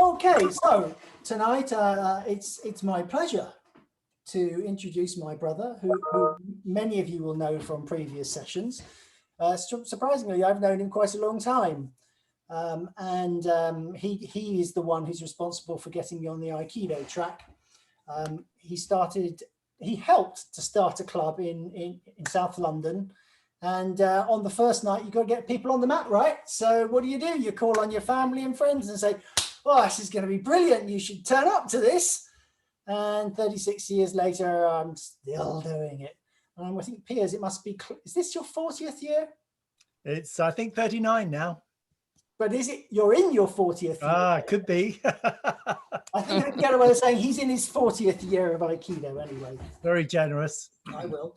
Okay, so tonight it's my pleasure to introduce my brother, who many of you will know from previous sessions. Surprisingly, I've known him quite a long time, he is the one who's responsible for getting me on the Aikido track. He helped to start a club in South London. And on the first night, you've got to get people on the mat, right? So what do? You call on your family and friends and say, oh, this is going to be brilliant. You should turn up to this. And 36 years later, I'm still doing it. I think, Piers, it must be, is this your 40th year? It's, I think, 39 now. But is it, you're in your 40th year? Ah, could be. I think I can get away with saying he's in his 40th year of Aikido anyway. Very generous. I will.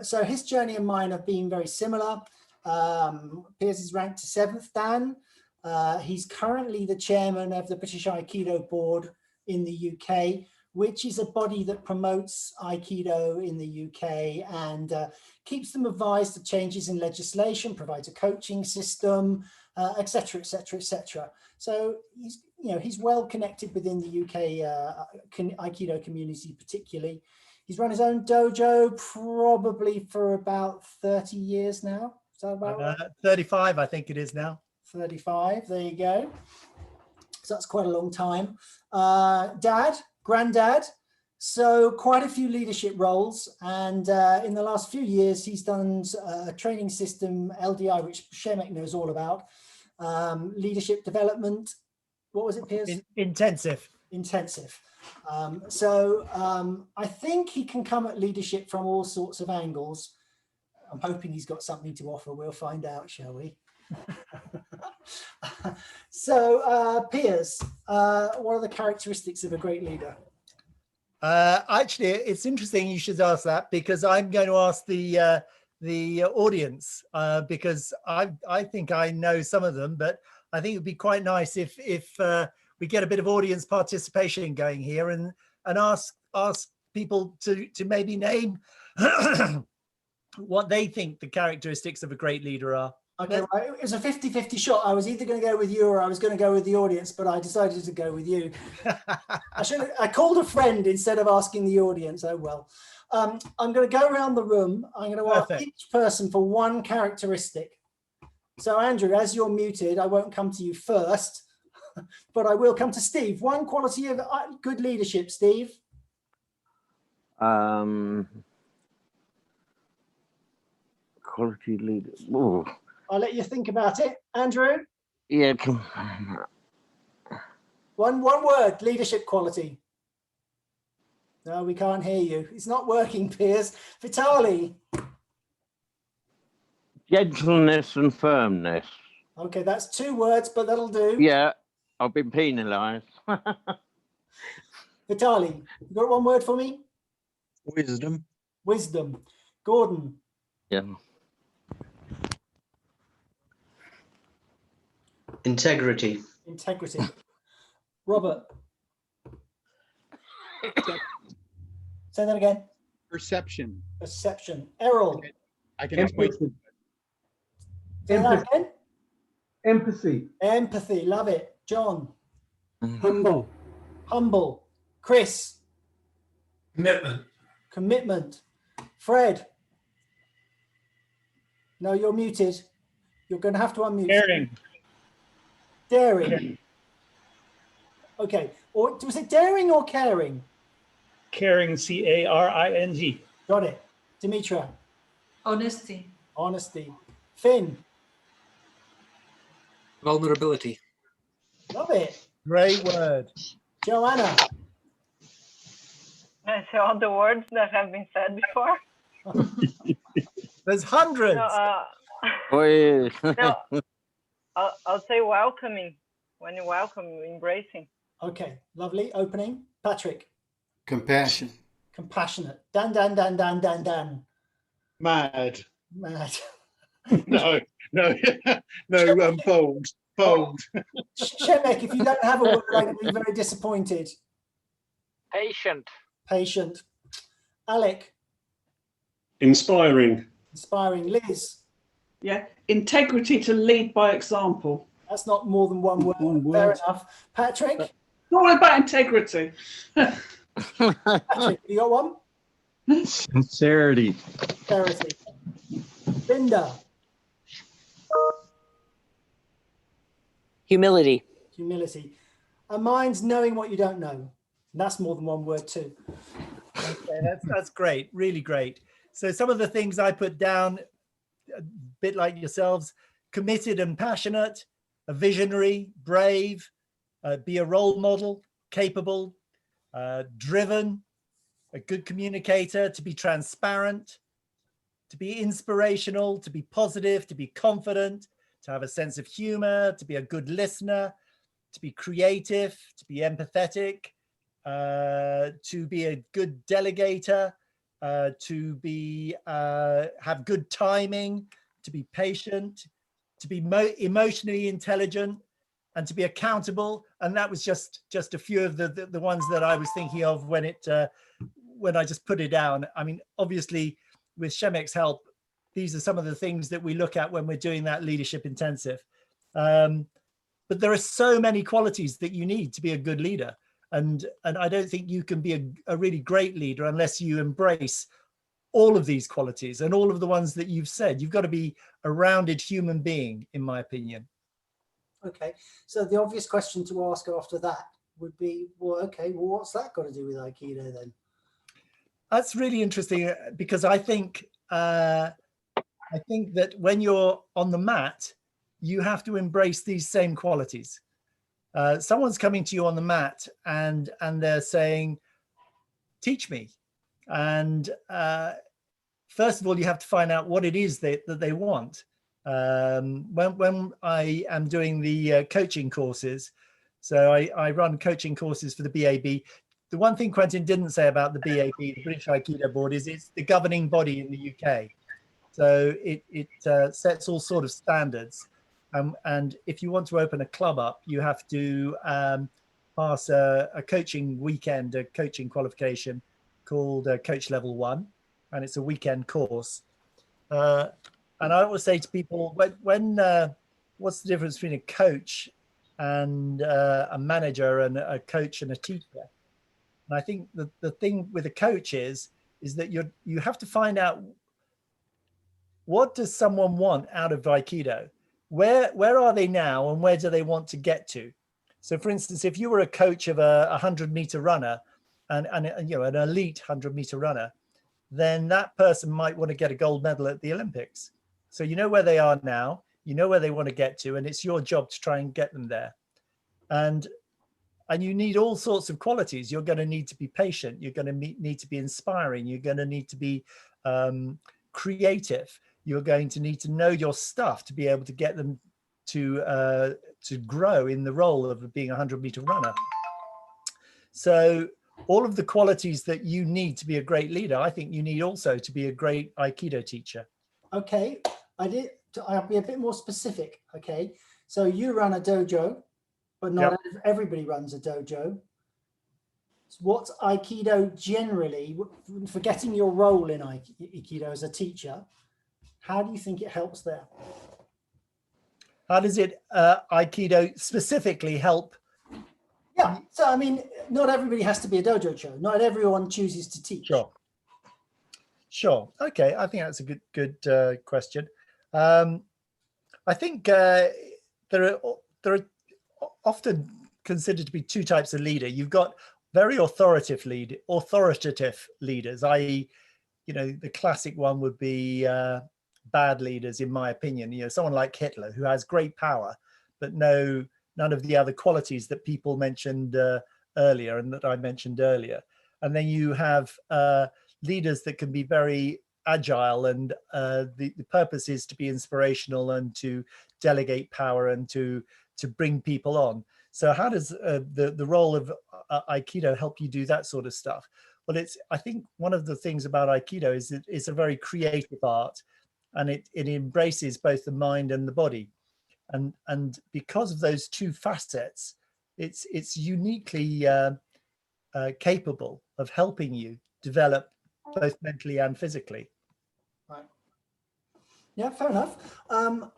So his journey and mine have been very similar. Piers is ranked to 7th Dan. He's currently the chairman of the British Aikido Board in the UK, which is a body that promotes Aikido in the UK and keeps them advised of changes in legislation, provides a coaching system, etc., etc., etc. So he's well connected within the UK Aikido community particularly. He's run his own dojo probably for about 30 years now. Is that about right? 35, I think it is now. 35, there you go. So that's quite a long time. Granddad, so quite a few leadership roles. And in the last few years, he's done a training system, LDI, which Shemek knows all about. Leadership development. What was it, Piers? Intensive. I think he can come at leadership from all sorts of angles. I'm hoping he's got something to offer. We'll find out, shall we? So, Piers, what are the characteristics of a great leader? Actually, it's interesting you should ask that, because I'm going to ask the audience, because I think I know some of them, but I think it would be quite nice if we get a bit of audience participation going here and ask people to maybe name what they think the characteristics of a great leader are. Okay, right. It was a 50-50 shot. I was either going to go with you or I was going to go with the audience, but I decided to go with you. I called a friend instead of asking the audience. Oh, well. I'm going to go around the room. I'm going to ask each person for one characteristic. So, Andrew, as you're muted, I won't come to you first, but I will come to Steve. One quality of good leadership, Steve. Quality leader. Ooh. I'll let you think about it. Andrew? Yeah. One word, leadership quality. No, we can't hear you. It's not working, Piers. Vitali? Gentleness and firmness. Okay, that's 2 words, but that'll do. Yeah, I've been penalised. Vitali, you got 1 word for me? Wisdom. Wisdom. Gordon? Yeah. Integrity. Integrity. Robert? Say that again. Perception. Perception. Errol? I can explain. Say that again. Empathy. Empathy. Love it. John? Humble. Humble. Chris? Commitment. Commitment. Fred? No, you're muted. You're going to have to unmute. Daring. Daring. Okay. Or was it daring or caring? Caring, C-A-R-I-N-G. Got it. Dimitra? Honesty. Honesty. Finn? Vulnerability. Love it. Great word. Joanna? So all the words that have been said before. There's hundreds. No, I'll say welcoming. When you welcome, you embracing. Okay, lovely. Opening. Patrick? Compassion. Compassionate. Dan. Mad. Mad. No. Bold. Shemek, if you don't have a word, I'm going to be very disappointed. Patient. Patient. Alec? Inspiring. Inspiring. Liz? Yeah, integrity to lead by example. That's not more than one word. One Fair word. enough. Patrick, It's all about integrity. Patrick, you got one? Sincerity. Sincerity. Linda, Humility. humility. And mine's knowing what you don't know. And that's more than one word too. Okay, that's great, really great. So some of the things I put down, a bit like yourselves: committed and passionate, a visionary, brave, be a role model, capable, driven, a good communicator, to be transparent, to be inspirational, to be positive, to be confident, to have a sense of humor, to be a good listener, to be creative, to be empathetic, to be a good delegator, to be have good timing, to be patient, to be emotionally intelligent, and to be accountable. And that was just a few of the ones that I was thinking of when I just put it down. I mean, obviously, with Shemek's help, these are some of the things that we look at when we're doing that leadership intensive. But there are so many qualities that you need to be a good leader. And I don't think you can be a really great leader unless you embrace all of these qualities and all of the ones that you've said. You've got to be a rounded human being, in my opinion. Okay, so the obvious question to ask after that would be, well, okay, well, what's that got to do with Aikido then? That's really interesting, because I think that when you're on the mat, you have to embrace these same qualities. Someone's coming to you on the mat and they're saying, teach me. And first of all, you have to find out what it is that they want. When I am doing the coaching courses, so I run coaching courses for the BAB. The one thing Quentin didn't say about the BAB, the British Aikido Board, is it's the governing body in the UK. So it sets all sort of standards. And if you want to open a club up, you have to pass a coaching weekend, a coaching qualification called Coach Level 1, and it's a weekend course. And I always say to people, what's the difference between a coach and a manager and a coach and a teacher? And I think the thing with a coach is that you have to find out, what does someone want out of Aikido? Where are they now and where do they want to get to? So for instance, if you were a coach of a 100-meter runner and you know, an elite 100-meter runner, then that person might want to get a gold medal at the Olympics. So you know where they are now, you know where they want to get to, and it's your job to try and get them there. And you need all sorts of qualities. You're going to need to be patient. You're going to need to be inspiring. You're going to need to be creative. You're going to need to know your stuff to be able to get them to grow in the role of being a 100-meter runner. So all of the qualities that you need to be a great leader, I think you need also to be a great Aikido teacher. Okay, I'll be a bit more specific. Okay, so you run a dojo, but not everybody runs a dojo. So what's Aikido generally, forgetting your role in Aikido as a teacher, how do you think it helps there? How does it Aikido specifically help? Yeah, so I mean, not everybody has to be a dojo-cho. Not everyone chooses to teach. Sure. Okay, I think that's a good question. I think there are often considered to be two types of leader. You've got very authoritative leaders, i.e., you know, the classic one would be bad leaders, in my opinion. You know, someone like Hitler, who has great power, but none of the other qualities that people mentioned earlier and that I mentioned earlier. And then you have leaders that can be very agile, and the purpose is to be inspirational and to delegate power and to bring people on. So how does the role of Aikido help you do that sort of stuff? Well, I think one of the things about Aikido is that it's a very creative art, and it embraces both the mind and the body. And because of those two facets, it's uniquely capable of helping you develop both mentally and physically. Right. Yeah, fair enough.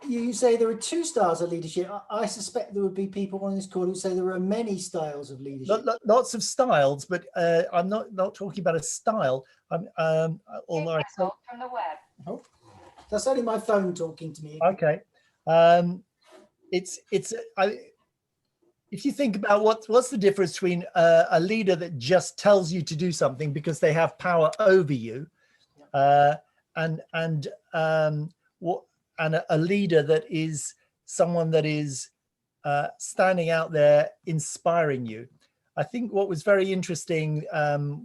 You say there are two styles of leadership. I suspect there would be people on this call who say there are many styles of leadership. Lots of styles, but I'm not talking about a style. Although I say, from the web. Oh, that's only my phone talking to me. okay. If you think about what's the difference between a leader that just tells you to do something because they have power over you, and a leader that is someone that is standing out there inspiring you. I think what was very interesting,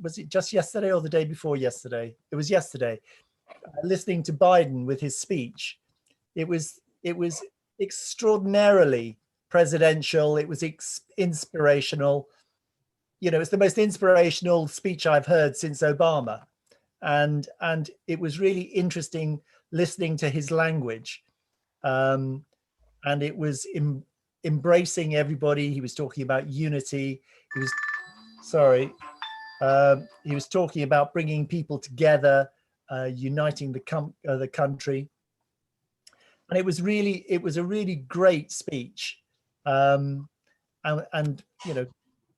was it just yesterday or the day before yesterday? It was yesterday. Listening to Biden with his speech, it was extraordinarily presidential. It was inspirational. You know, it's the most inspirational speech I've heard since Obama, and it was really interesting listening to his language, and it was embracing everybody. He was talking about unity. He was talking about bringing people together, uniting the country, and it was a really great speech, and you know,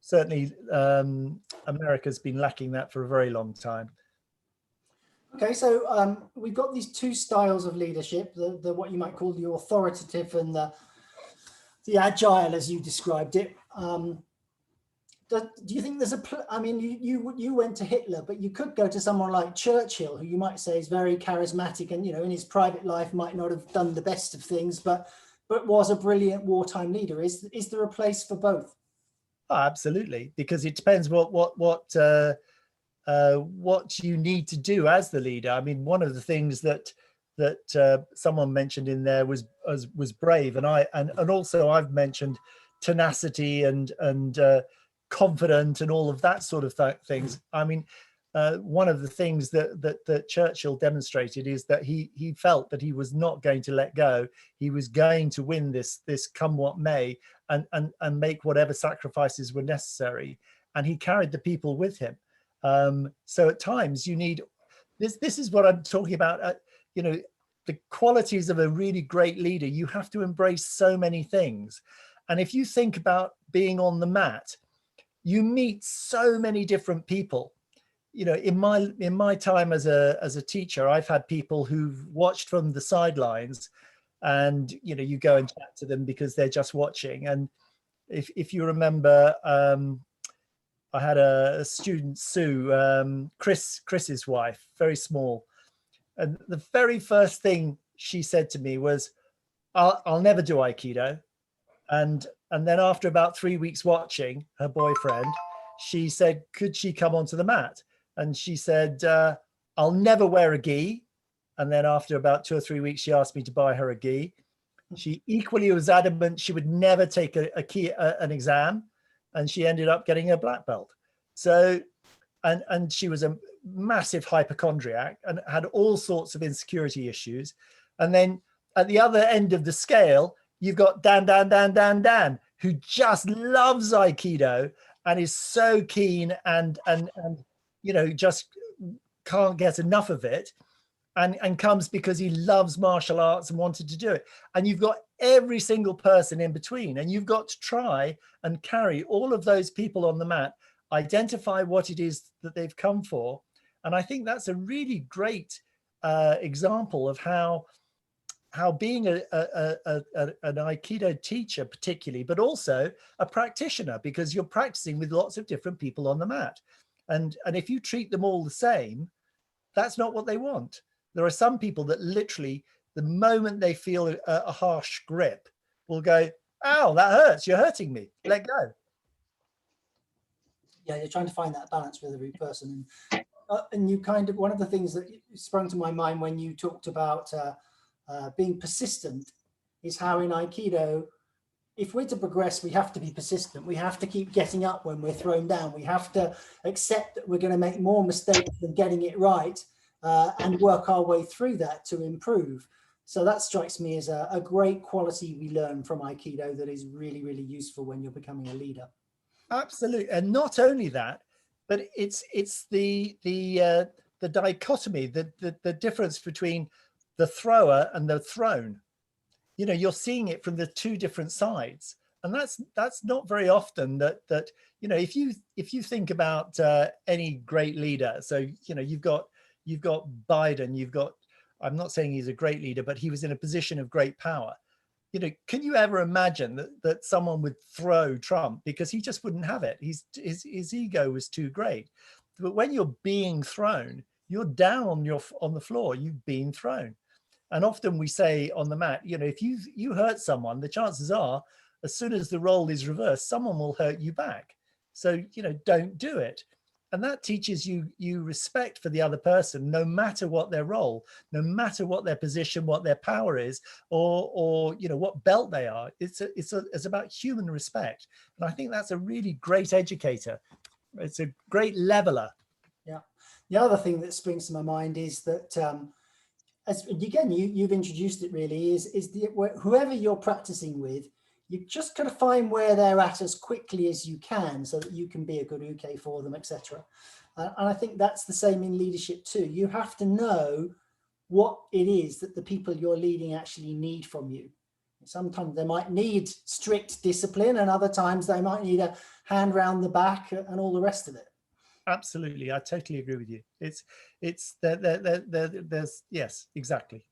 certainly America's been lacking that for a very long time. Okay, so we've got these two styles of leadership: the what you might call the authoritative and the agile, as you described it. Do you think there's I mean, you went to Hitler, but you could go to someone like Churchill, who you might say is very charismatic, and you know, in his private life might not have done the best of things, but was a brilliant wartime leader. Is there a place for both? Oh, absolutely, because it depends what you need to do as the leader. I mean, one of the things that someone mentioned in there was brave, and also I've mentioned tenacity and confident and all of that sort of things. I mean, one of the things that Churchill demonstrated is that he felt that he was not going to let go. He was going to win this come what may, and make whatever sacrifices were necessary. And he carried the people with him. So at times you need this. This is what I'm talking about. You know, the qualities of a really great leader. You have to embrace so many things. And if you think about being on the mat, you meet so many different people. You know, in my time as a teacher, I've had people who've watched from the sidelines, and you know, you go and chat to them because they're just watching. And if you remember, I had a student, Sue, Chris's wife, very small, and the very first thing she said to me was, "I'll never do Aikido." And then after about 3 weeks watching her boyfriend, she said, could she come onto the mat? And she said, I'll never wear a gi. And then after about 2 or 3 weeks, she asked me to buy her a gi. She equally was adamant she would never take an exam. And she ended up getting a black belt. So, and she was a massive hypochondriac and had all sorts of insecurity issues. And then at the other end of the scale, you've got Dan, who just loves Aikido and is so keen and you know, just can't get enough of it, and comes because he loves martial arts and wanted to do it. And you've got every single person in between, and you've got to try and carry all of those people on the mat, identify what it is that they've come for. And I think that's a really great example of how being an Aikido teacher particularly, but also a practitioner, because you're practicing with lots of different people on the mat. And if you treat them all the same, that's not what they want. There are some people that literally, the moment they feel a harsh grip, will go, ow, that hurts, you're hurting me, let go. Yeah, you're trying to find that balance with every person. And you kind of, one of the things that sprung to my mind when you talked about being persistent is how in Aikido, if we're to progress, we have to be persistent. We have to keep getting up when we're thrown down. We have to accept that we're going to make more mistakes than getting it right, and work our way through that to improve. So that strikes me as a great quality we learn from Aikido that is really, really useful when you're becoming a leader. Absolutely. And not only that, but it's the dichotomy, the difference between the thrower and the thrown. You know, you're seeing it from the two different sides, and that's not very often that you know, if you think about any great leader. So, you know, you've got Biden, you've got, I'm not saying he's a great leader, but he was in a position of great power. You know, can you ever imagine that someone would throw Trump, because he just wouldn't have it? His ego was too great. But when you're being thrown, you're down on the floor, you've been thrown. And often we say on the mat, you know, if you hurt someone, the chances are, as soon as the role is reversed, someone will hurt you back. So, you know, don't do it. And that teaches you respect for the other person, no matter what their role, no matter what their position, what their power is, or you know, what belt they are. It's about human respect. And I think that's a really great educator. It's a great leveler. Yeah. The other thing that springs to my mind is that, as again, you've introduced it really, is whoever you're practicing with, you just got to find where they're at as quickly as you can, so that you can be a good uke for them, etc. And I think that's the same in leadership too. You have to know what it is that the people you're leading actually need from you. Sometimes they might need strict discipline, and other times they might need a hand round the back and all the rest of it. Absolutely, I totally agree with you. There's yes, exactly.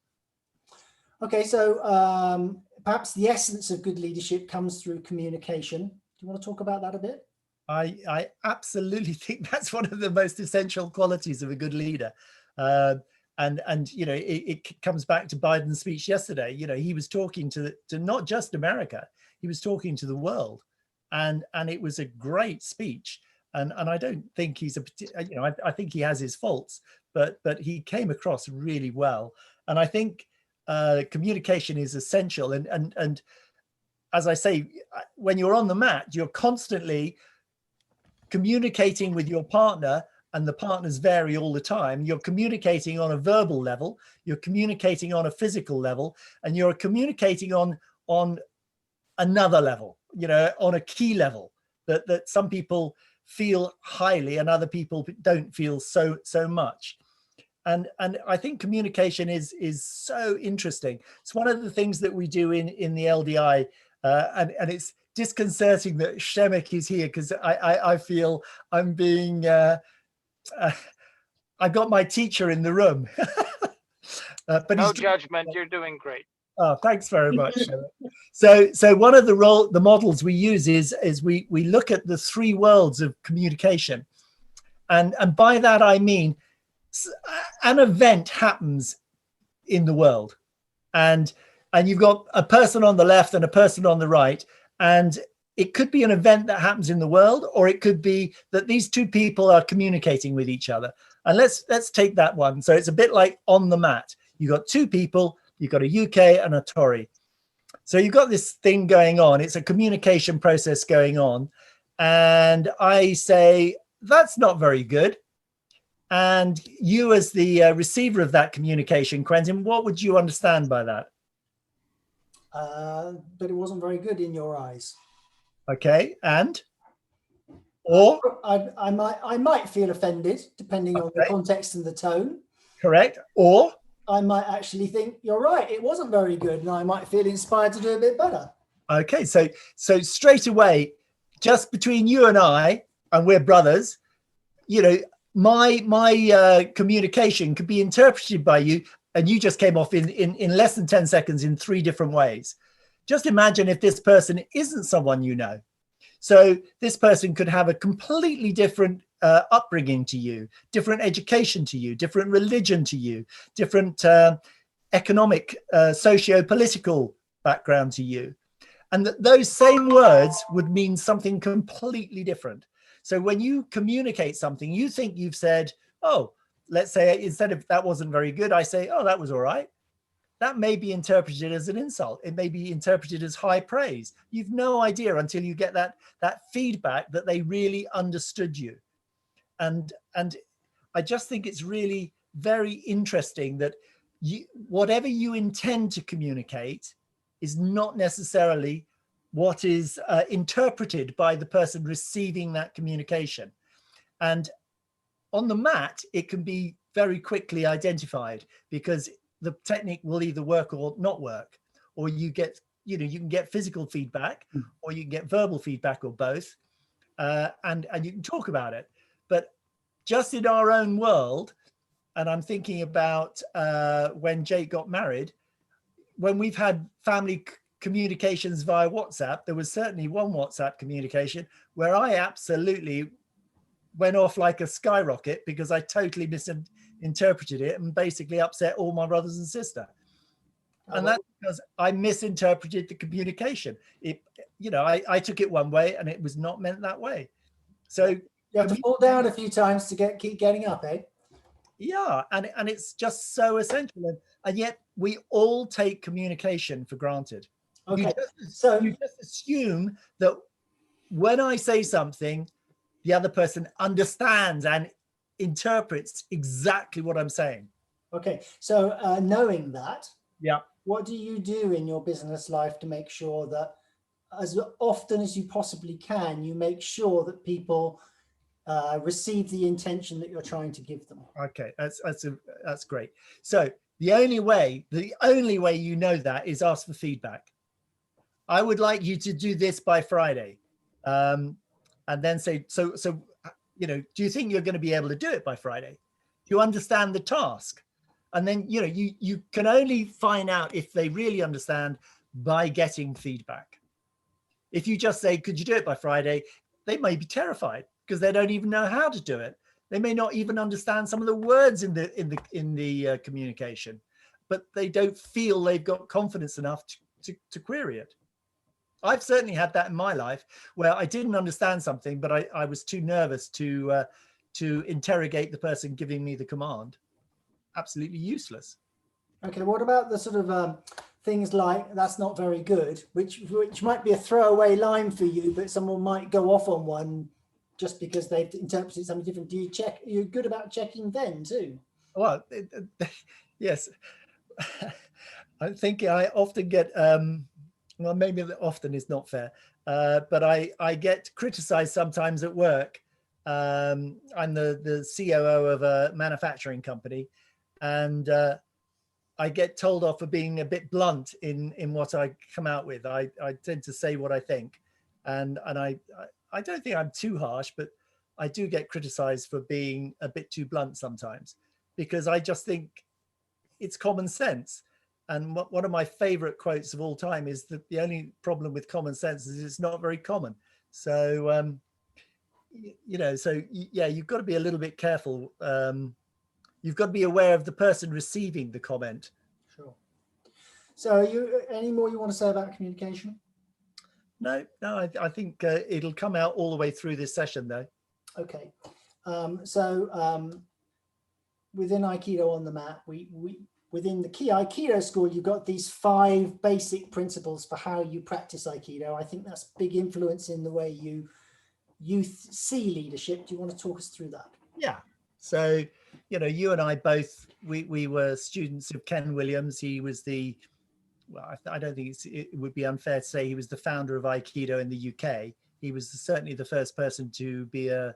Okay, so perhaps the essence of good leadership comes through communication. Do you want to talk about that a bit? I absolutely think that's one of the most essential qualities of a good leader. And you know, it comes back to Biden's speech yesterday. You know, he was talking to not just America, he was talking to the world, and it was a great speech. And I don't think he's you know, I think he has his faults, but he came across really well. And I think communication is essential. And as I say, when you're on the mat, you're constantly communicating with your partner, and the partners vary all the time. You're communicating on a verbal level, you're communicating on a physical level, and you're communicating on another level, you know, on a key level that some people feel highly and other people don't feel so much. And I think communication is so interesting. It's one of the things that we do in the LDI, and it's disconcerting that Shemek is here, because I feel I'm being I've got my teacher in the room. But No judgment, you're doing great. Oh, thanks very much. So one of the models we use is we look at the three worlds of communication, and by that I mean an event happens in the world, and you've got a person on the left and a person on the right, and it could be an event that happens in the world, or it could be that these two people are communicating with each other. And let's take that one. So it's a bit like on the mat. You've got two people, you've got a UK and a Tory. So you've got this thing going on. It's a communication process going on. And I say, that's not very good. And you, as the receiver of that communication, Quentin, what would you understand by that? But it wasn't very good in your eyes. Okay, and? Or? I might feel offended, depending on the context and the tone. Correct. Or? I might actually think, you're right, it wasn't very good, and I might feel inspired to do a bit better. Okay, so straight away, just between you and we're brothers, you know, my communication could be interpreted by you, and you just came off in less than 10 seconds in 3 different ways. Just imagine if this person isn't someone you know. So this person could have a completely different upbringing to you, different education to you, different religion to you, different economic, socio-political background to you. And those same words would mean something completely different. So when you communicate something, you think you've said, oh, let's say instead of that wasn't very good, I say, oh, that was all right. That may be interpreted as an insult. It may be interpreted as high praise. You've no idea until you get that feedback that they really understood you. And I just think it's really very interesting that whatever you intend to communicate is not necessarily what is interpreted by the person receiving that communication. And on the mat, it can be very quickly identified, because the technique will either work or not work, or you get, you can get physical feedback, or you can get verbal feedback, or both, and you can talk about it. But just in our own world, and I'm thinking about when Jake got married, when we've had family communications via WhatsApp, there was certainly one WhatsApp communication where I absolutely went off like a skyrocket because I totally misinterpreted it and basically upset all my brothers and sisters. And that's because I misinterpreted the communication. I took it one way and it was not meant that way. So you have to fall down a few times to keep getting up, eh? Yeah, and it's just so essential, and yet we all take communication for granted. Okay, you just assume that when I say something, the other person understands and interprets exactly what I'm saying. Okay, so knowing that, yeah, what do you do in your business life to make sure that as often as you possibly can, you make sure that people receive the intention that you're trying to give them? Okay, that's great. So the only way you know that is ask for feedback. I would like you to do this by Friday, and then say, so do you think you're going to be able to do it by Friday? Do you understand the task? And then you can only find out if they really understand by getting feedback. If you just say, could you do it by Friday? They may be terrified because they don't even know how to do it. They may not even understand some of the words in the communication, but they don't feel they've got confidence enough to query it. I've certainly had that in my life where I didn't understand something, but I was too nervous to interrogate the person giving me the command. Absolutely useless. Okay, what about the sort of things like "that's not very good," which might be a throwaway line for you, but someone might go off on one just because they've interpreted something different? Do you check? You're good about checking then too? Well, yes. I think I often get, well, maybe often is not fair, but I get criticized sometimes at work. I'm the COO of a manufacturing company, and I get told off for being a bit blunt in what I come out with. I tend to say what I think, and I don't think I'm too harsh, but I do get criticized for being a bit too blunt sometimes, because I just think it's common sense. And one of my favorite quotes of all time is that the only problem with common sense is it's not very common. So, yeah, you've got to be a little bit careful. You've got to be aware of the person receiving the comment. Sure. So any more you want to say about communication? No, I think it'll come out all the way through this session though. Okay. Within Aikido on the Mat, within the Key Aikido school, you've got these 5 basic principles for how you practice Aikido. I think that's big influence in the way you see leadership. Do you want to talk us through that? Yeah. So, you and I both, we were students of Ken Williams. He was I don't think it would be unfair to say he was the founder of Aikido in the UK. He was certainly the first person to be an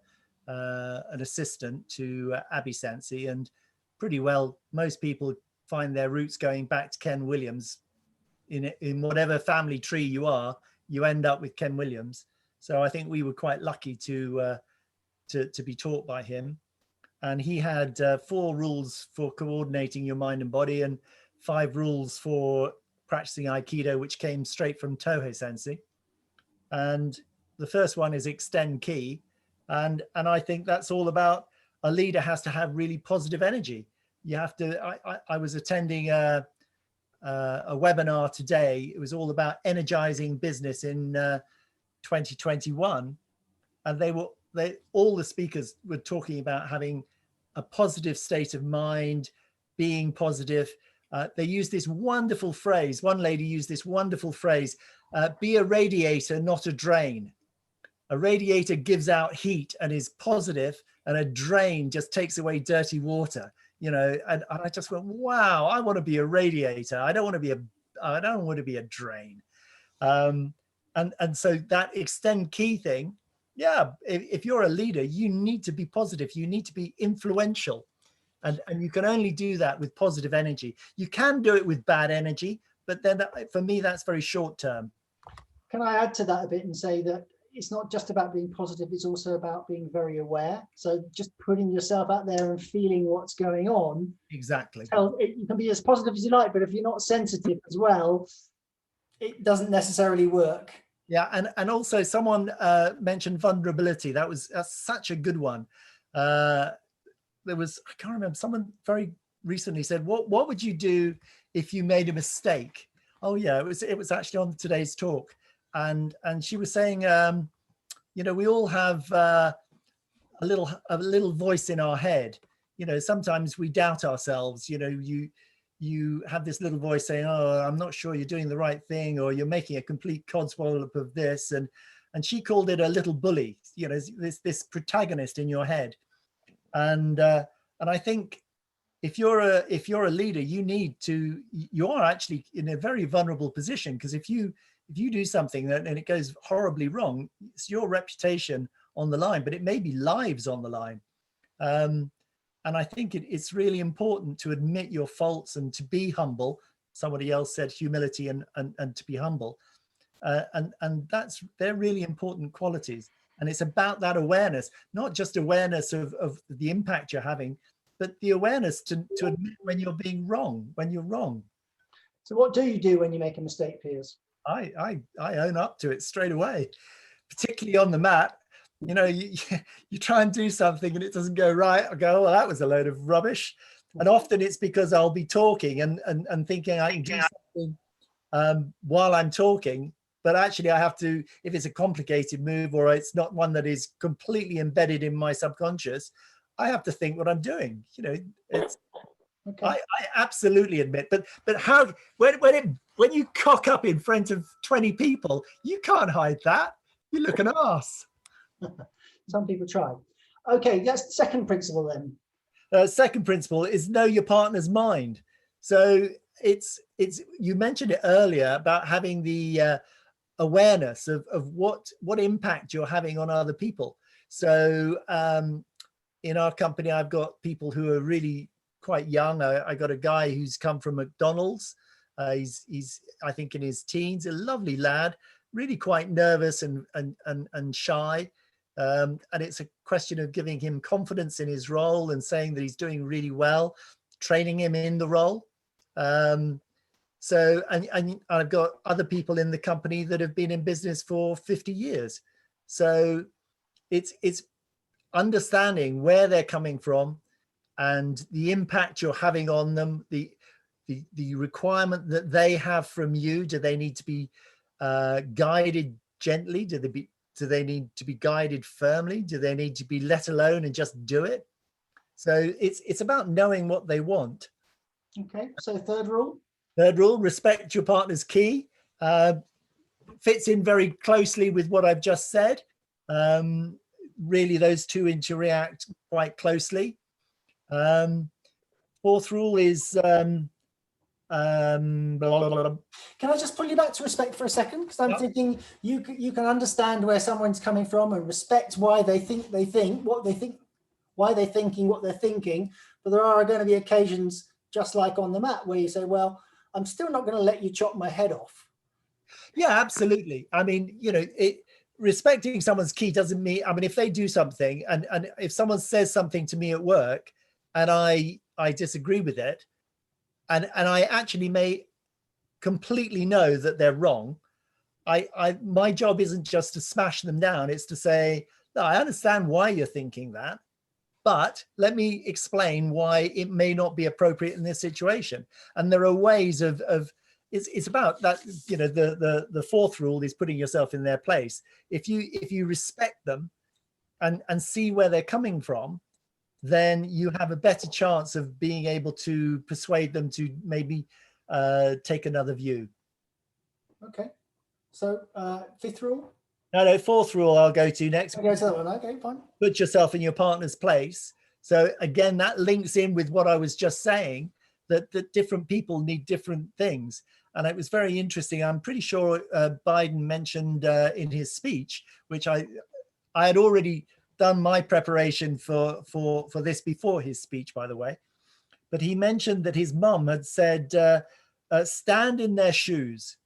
assistant to Abe Sensei, and pretty well most people find their roots going back to Ken Williams. In whatever family tree you are, you end up with Ken Williams. So I think we were quite lucky to be taught by him. And he had 4 rules for coordinating your mind and body, and 5 rules for practicing Aikido, which came straight from Toho Sensei. And the first one is extend ki. And I think that's all about a leader has to have really positive energy. You have to, I was attending a webinar today. It was all about energizing business in 2021. And all the speakers were talking about having a positive state of mind, being positive. They used this wonderful phrase. One lady used this wonderful phrase, be a radiator, not a drain. A radiator gives out heat and is positive, and a drain just takes away dirty water, and I just went, wow, I want to be a radiator. I don't want to be a drain. And so that extend key thing, yeah, if you're a leader, you need to be positive. You need to be influential. And you can only do that with positive energy. You can do it with bad energy, but then for me, that's very short term. Can I add to that a bit and say that it's not just about being positive, it's also about being very aware. So just putting yourself out there and feeling what's going on. Exactly. You can be as positive as you like, but if you're not sensitive as well, it doesn't necessarily work. Yeah, and also someone mentioned vulnerability. That's such a good one. I can't remember, someone very recently said, what would you do if you made a mistake? Oh yeah, it was actually on today's talk. And she was saying, you know, we all have a little voice in our head. You know, sometimes we doubt ourselves. You know, you have this little voice saying, oh, I'm not sure you're doing the right thing, or you're making a complete codswallop of this. And she called it a little bully, you know, this protagonist in your head. And I think if you're a leader, you are actually in a very vulnerable position, because if you do something and it goes horribly wrong, it's your reputation on the line, but it may be lives on the line. And I think it's really important to admit your faults and to be humble. Somebody else said humility and to be humble. And they're really important qualities. And it's about that awareness, not just awareness of the impact you're having, but the awareness to admit when you're being wrong, when you're wrong. So what do you do when you make a mistake, Piers? I own up to it straight away, particularly on the mat. You know, you try and do something and it doesn't go right. I go, well, that was a load of rubbish. And often it's because I'll be talking and thinking I can do something while I'm talking, but actually I have to, if it's a complicated move or it's not one that is completely embedded in my subconscious, I have to think what I'm doing. You know, it's, okay. I absolutely admit, but how, when you cock up in front of 20 people, you can't hide that. You look an arse. Some people try. Okay, that's the second principle then. Second principle is know your partner's mind. So it's you mentioned it earlier about having the awareness of what impact you're having on other people. So in our company, I've got people who are really quite young. I got a guy who's come from McDonald's. He's I think in his teens, a lovely lad, really quite nervous and shy. And it's a question of giving him confidence in his role and saying that he's doing really well, training him in the role. So, and I've got other people in the company that have been in business for 50 years. So it's understanding where they're coming from and the impact you're having on them, the requirement that they have from you. Do they need to be guided gently? Do they need to be guided firmly? Do they need to be let alone and just do it? So it's about knowing what they want. Okay, so third rule? Third rule, respect your partner's key. Fits in very closely with what I've just said. Really, those two interact quite closely. Fourth rule is Can I just pull you back to respect for a second? Because I'm thinking you can understand where someone's coming from and respect why they think, why they're thinking what they're thinking. But there are going to be occasions, just like on the mat, where you say, well, I'm still not going to let you chop my head off. Yeah, absolutely. I mean, you know, respecting someone's key doesn't mean, I mean, if they do something and if someone says something to me at work and I disagree with it, and I actually may completely know that they're wrong, my job isn't just to smash them down. It's to say, no, I understand why you're thinking that, but let me explain why it may not be appropriate in this situation. And there are ways of it's about that, you know, the fourth rule is putting yourself in their place. If you respect them and see where they're coming from, then you have a better chance of being able to persuade them to maybe take another view. Okay, so fifth rule? No, fourth rule I'll go to next. I'll go to that one. Okay, fine. Put yourself in your partner's place. So again, that links in with what I was just saying, that different people need different things. And it was very interesting. I'm pretty sure Biden mentioned in his speech, which I had already done my preparation for this before his speech, by the way. but he mentioned that his mum had said, stand in their shoes.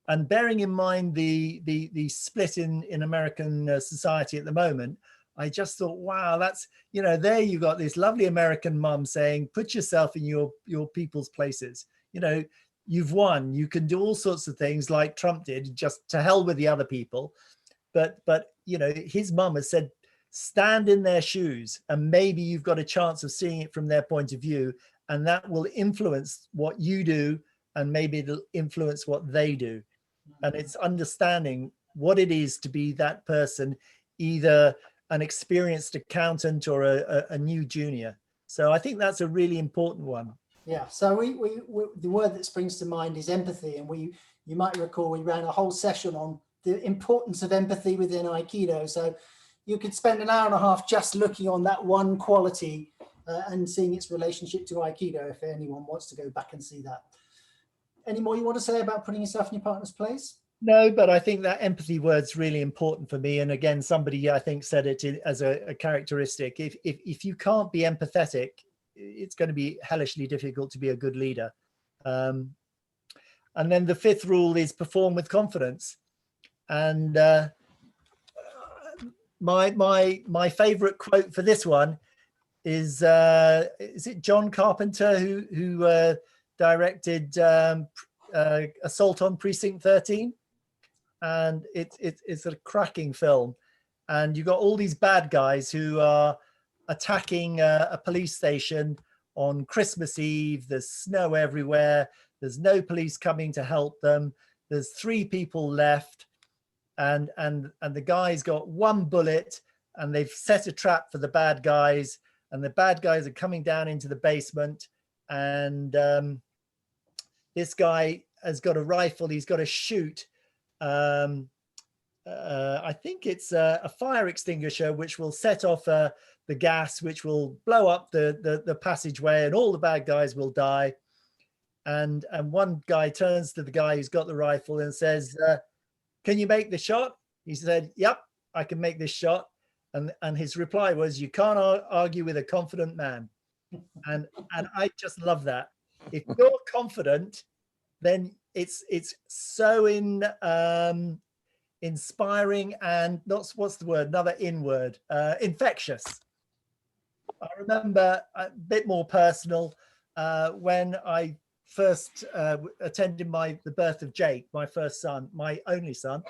And bearing in mind the split in American society at the moment, I just thought, wow, that's, there you got this lovely American mum saying, put yourself in your people's places. You've won. You can do all sorts of things like Trump did, just to hell with the other people. But his mum has said, stand in their shoes, and maybe you've got a chance of seeing it from their point of view, and that will influence what you do, and maybe it'll influence what they do. And it's understanding what it is to be that person, either an experienced accountant or a new junior. So I think that's a really important one. Yeah, so we the word that springs to mind is empathy, and you might recall we ran a whole session on the importance of empathy within Aikido. So you could spend an hour and a half just looking on that one quality and seeing its relationship to Aikido, if anyone wants to go back and see that. Any more you want to say about putting yourself in your partner's place? No, but I think that empathy word's really important for me. And again, somebody I think said it as a characteristic. If you can't be empathetic, it's going to be hellishly difficult to be a good leader. And then the fifth rule is perform with confidence. And my favorite quote for this one is it John Carpenter who directed Assault on Precinct 13? And it's a cracking film. And you got all these bad guys who are attacking a police station on Christmas Eve. There's snow everywhere. There's no police coming to help them. There's 3 people left, and the guy's got 1 bullet, and they've set a trap for the bad guys, and the bad guys are coming down into the basement, and this guy has got a rifle. He's got to shoot. I think it's a fire extinguisher, which will set off the gas, which will blow up the passageway, and all the bad guys will die. And one guy turns to the guy who's got the rifle and says, can you make the shot? He said, yep, I can make this shot. And his reply was, you can't argue with a confident man. And I just love that. If you're confident, then it's so inspiring and what's the word? Another in word, infectious. I remember a bit more personal when I first attended the birth of Jake, my first son, my only son.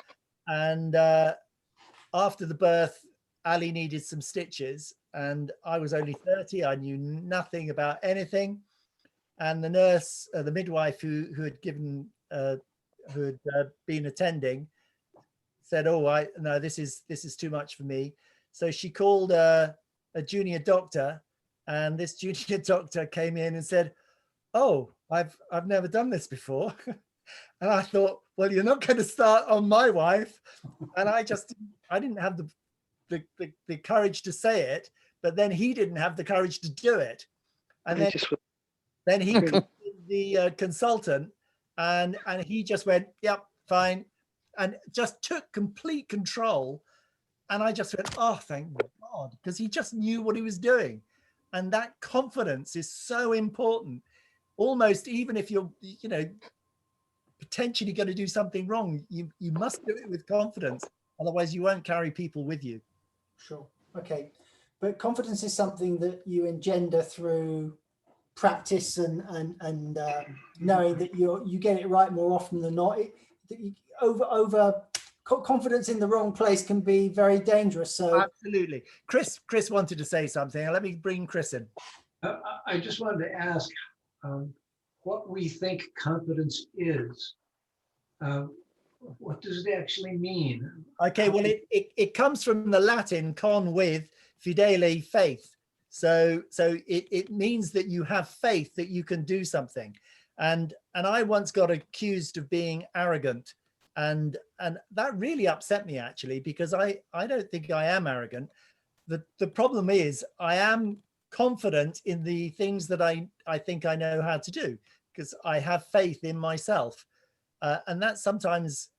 And after the birth, Ali needed some stitches, and I was only 30. I knew nothing about anything. And the nurse, the midwife who had been attending, said, "Oh, no, this is too much for me." So she called a junior doctor, and this junior doctor came in and said, "Oh, I've never done this before." And I thought, well, you're not going to start on my wife. And I didn't have the courage to say it, but then he didn't have the courage to do it. And then he called the consultant, and he just went, yep, fine, and just took complete control. And I just went, oh, thank God, because he just knew what he was doing. And that confidence is so important. Almost even if you're, potentially going to do something wrong, you must do it with confidence. Otherwise, you won't carry people with you. Sure. Okay. But confidence is something that you engender through practice and knowing that you get it right more often than not. Confidence in the wrong place can be very dangerous. So absolutely. Chris wanted to say something. Let me bring Chris in. I just wanted to ask what we think confidence is. What does it actually mean? Okay, well, it comes from the Latin con with fidele, faith. So it means that you have faith that you can do something. And I once got accused of being arrogant, and that really upset me, actually, because I don't think I am arrogant. The problem is I am confident in the things that I think I know how to do, because I have faith in myself. And that sometimes,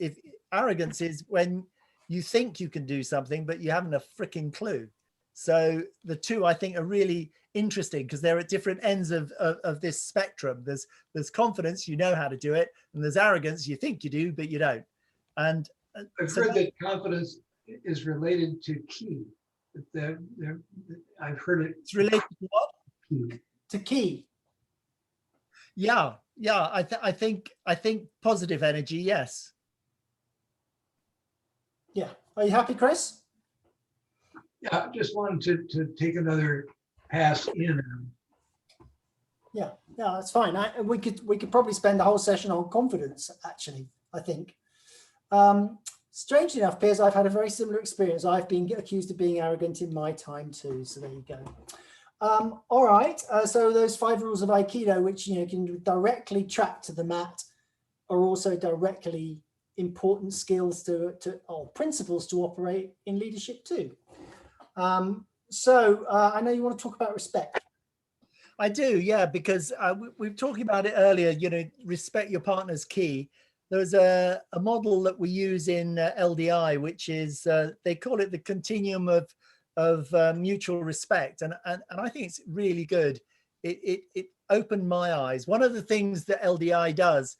if arrogance is when you think you can do something, but you haven't a freaking clue. So the two, I think, are really interesting because they're at different ends of this spectrum. There's confidence, you know how to do it, and there's arrogance, you think you do, but you don't. And I've so heard that confidence is related to ki. I've heard it. it's related to what? Ki. To key. Yeah. I think positive energy, yes. Yeah. Are you happy, Chris? Yeah, I just wanted to take another pass in. Yeah, that's fine. We could probably spend the whole session on confidence, actually, I think. Strangely enough, Piers, I've had a very similar experience. I've been accused of being arrogant in my time too, so there you go. All right, so those 5 rules of Aikido, which can directly track to the mat, are also directly important skills or principles to operate in leadership too. So I know you want to talk about respect. I do, yeah, because we were talking about it earlier, respect your partner's key. There's a model that we use in LDI, which is, they call it the continuum of mutual respect. And I think it's really good. It opened my eyes. One of the things that LDI does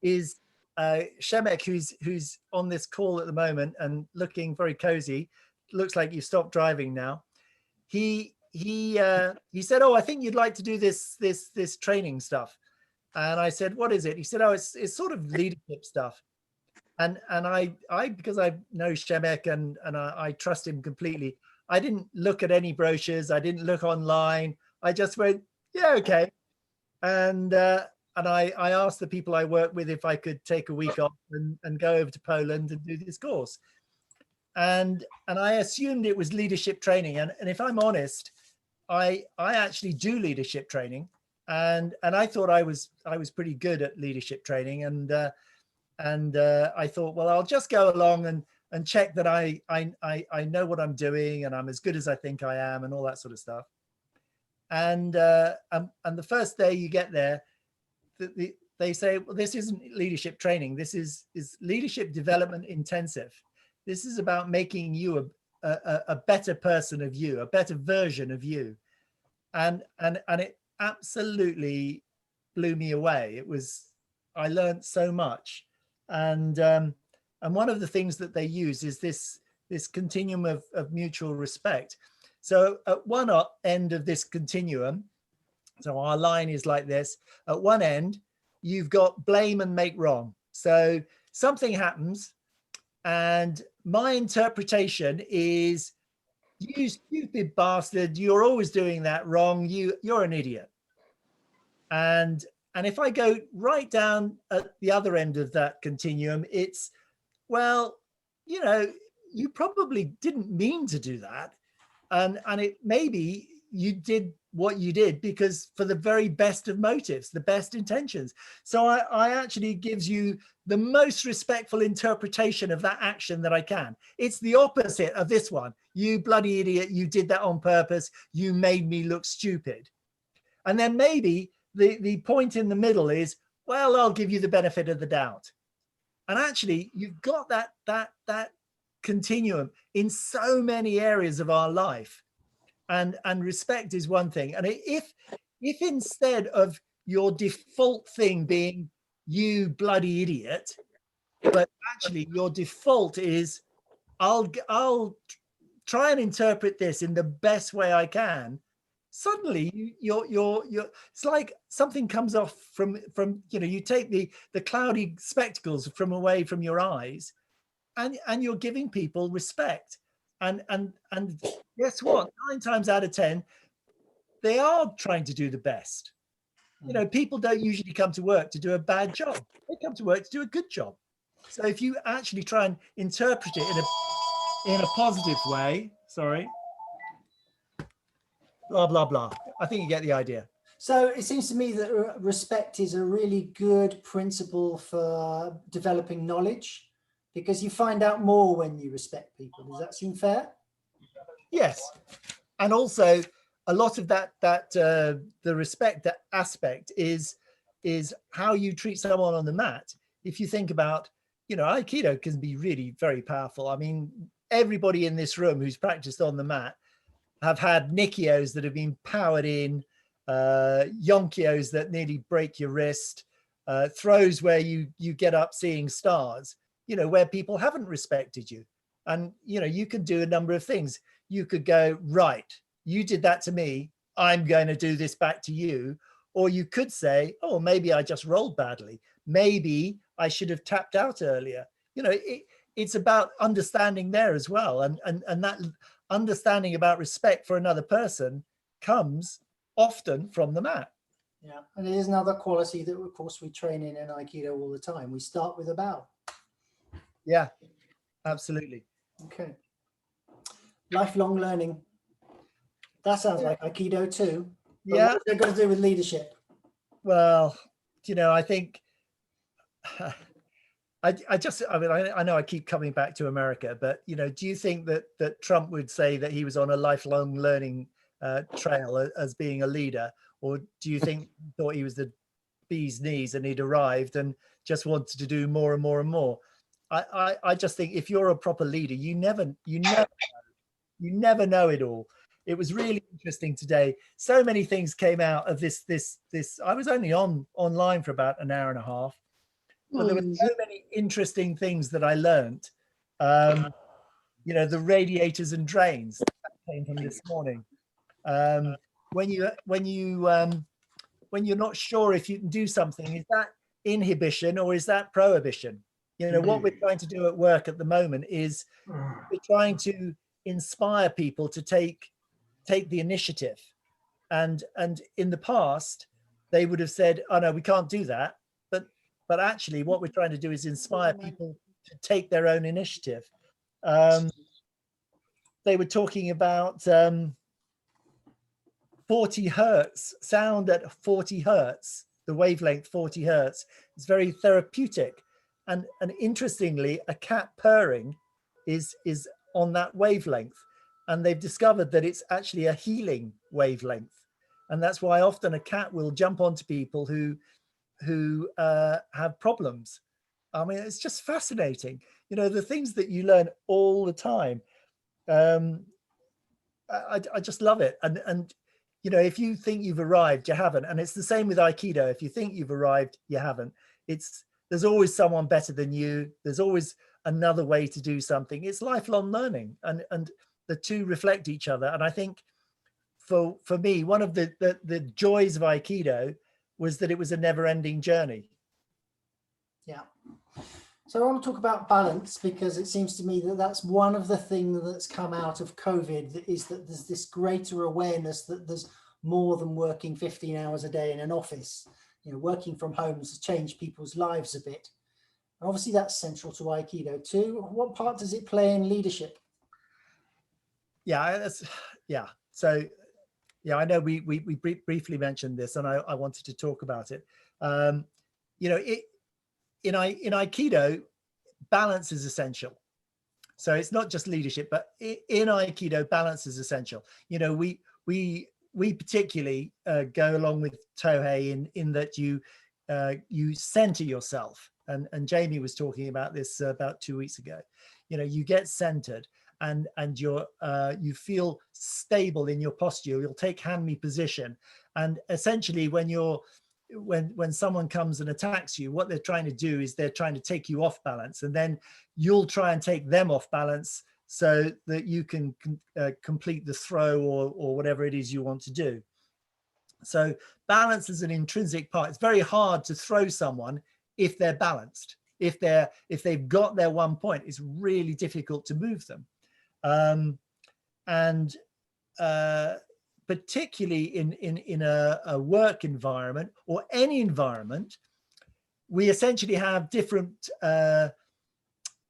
is, Shemek, who's on this call at the moment and looking very cozy, looks like you stopped driving now. He said, "Oh, I think you'd like to do this training stuff." And I said, "What is it?" He said, "Oh, it's sort of leadership stuff." And I because I know Shemek and I trust him completely, I didn't look at any brochures. I didn't look online. I just went, "Yeah, okay." And I asked the people I work with if I could take a week off and go over to Poland and do this course. And I assumed it was leadership training. And if I'm honest, I actually do leadership training, and I thought I was pretty good at leadership training. And I thought, well, I'll just go along and check that I know what I'm doing and I'm as good as I think I am and all that sort of stuff. And the first day you get there, they say, well, this isn't leadership training. This is leadership development intensive. This is about making you a better person of you, a better version of you. And it absolutely blew me away. I learned so much. And one of the things that they use is this continuum of mutual respect. So at one end of this continuum, so our line is like this, at one end, you've got blame and make wrong. So something happens and my interpretation is, you stupid bastard, you're always doing that wrong. You're an idiot. And if I go right down at the other end of that continuum, it's, well, you probably didn't mean to do that. And it maybe you did what you did because for the very best of motives, the best intentions. So I actually gives you the most respectful interpretation of that action that I can. It's the opposite of this one. You bloody idiot, you did that on purpose. You made me look stupid. And then maybe the point in the middle is, well, I'll give you the benefit of the doubt. And actually you've got that continuum in so many areas of our life. And respect is one thing. And if instead of your default thing being you bloody idiot, but actually your default is I'll try and interpret this in the best way I can, suddenly you're it's like something comes off from you take the cloudy spectacles from away from your eyes, and you're giving people respect. And guess what? 9 times out of 10, they are trying to do the best. People don't usually come to work to do a bad job. They come to work to do a good job. So if you actually try and interpret it in a positive way, sorry, blah, blah, blah. I think you get the idea. So it seems to me that respect is a really good principle for developing knowledge, because you find out more when you respect people. Does that seem fair? Yes. And also a lot of that the respect aspect is how you treat someone on the mat. If you think about, Aikido can be really very powerful. I mean, everybody in this room who's practiced on the mat have had Nikkios that have been powered in, Yonkios that nearly break your wrist, throws where you get up seeing stars, you know, where people haven't respected you. And, you know, you can do a number of things. You could go, right, you did that to me, I'm going to do this back to you. Or you could say, oh, maybe I just rolled badly. Maybe I should have tapped out earlier. You know, it's about understanding there as well. And that understanding about respect for another person comes often from the mat. Yeah, and it is another quality that, of course, we train in Aikido all the time. We start with a bow. Yeah, absolutely. Okay. Lifelong learning. That sounds like Aikido too. But Yeah. what's it got to do with leadership? Well, you know, I think I mean, I know I keep coming back to America, but, you know, do you think that Trump would say that he was on a lifelong learning trail as being a leader? Or do you think he thought he was the bee's knees and he'd arrived and just wanted to do more and more and more? I just think if you're a proper leader, you never know it all. It was really interesting today. So many things came out of this. I was only online for about an hour and a half, but there were so many interesting things that I learned. You know, the radiators and drains that came from this morning. When you're not sure if you can do something, is that inhibition or is that prohibition? You know, what we're trying to do at work at the moment is we're trying to inspire people to take the initiative. And in the past, they would have said, oh no, we can't do that. But actually what we're trying to do is inspire people to take their own initiative. They were talking about 40 hertz, sound at 40 hertz, the wavelength 40 hertz is very therapeutic. And interestingly, a cat purring is on that wavelength. And they've discovered that it's actually a healing wavelength. And that's why often a cat will jump onto people who have problems. I mean, it's just fascinating. You know, the things that you learn all the time. I just love it. And you know, if you think you've arrived, you haven't. And it's the same with Aikido. If you think you've arrived, you haven't. There's always someone better than you. There's always another way to do something. It's lifelong learning, and the two reflect each other. And I think for me, one of the joys of Aikido was that it was a never-ending journey. Yeah. So I want to talk about balance, because it seems to me that that's one of the things that's come out of COVID, is that there's this greater awareness that there's more than working 15 hours a day in an office. You know, working from home has changed people's lives a bit. And obviously that's central to Aikido too. What part does it play in leadership? Yeah, so yeah, I know we briefly mentioned this, and I wanted to talk about it. You know, in Aikido, balance is essential. So it's not just leadership, but in Aikido, balance is essential. You know, we particularly go along with Tohei in that you center yourself. And Jamie was talking about this about 2 weeks ago. You know, you get centered and you feel stable in your posture. You'll take hand-me position. And essentially when someone comes and attacks you, what they're trying to do is they're trying to take you off balance, and then you'll try and take them off balance so that you can complete the throw or whatever it is you want to do. So balance is an intrinsic part. It's very hard to throw someone if they're balanced. If they've got their 1 point, it's really difficult to move them. Particularly in a work environment or any environment, we essentially have different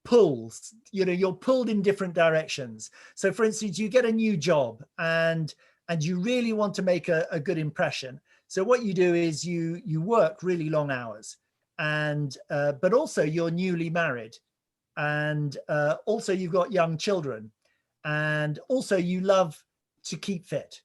pulls. You know, you're pulled in different directions. So for instance, you get a new job and you really want to make a good impression. So what you do is you work really long hours, and but also you're newly married, and also you've got young children, and also you love to keep fit.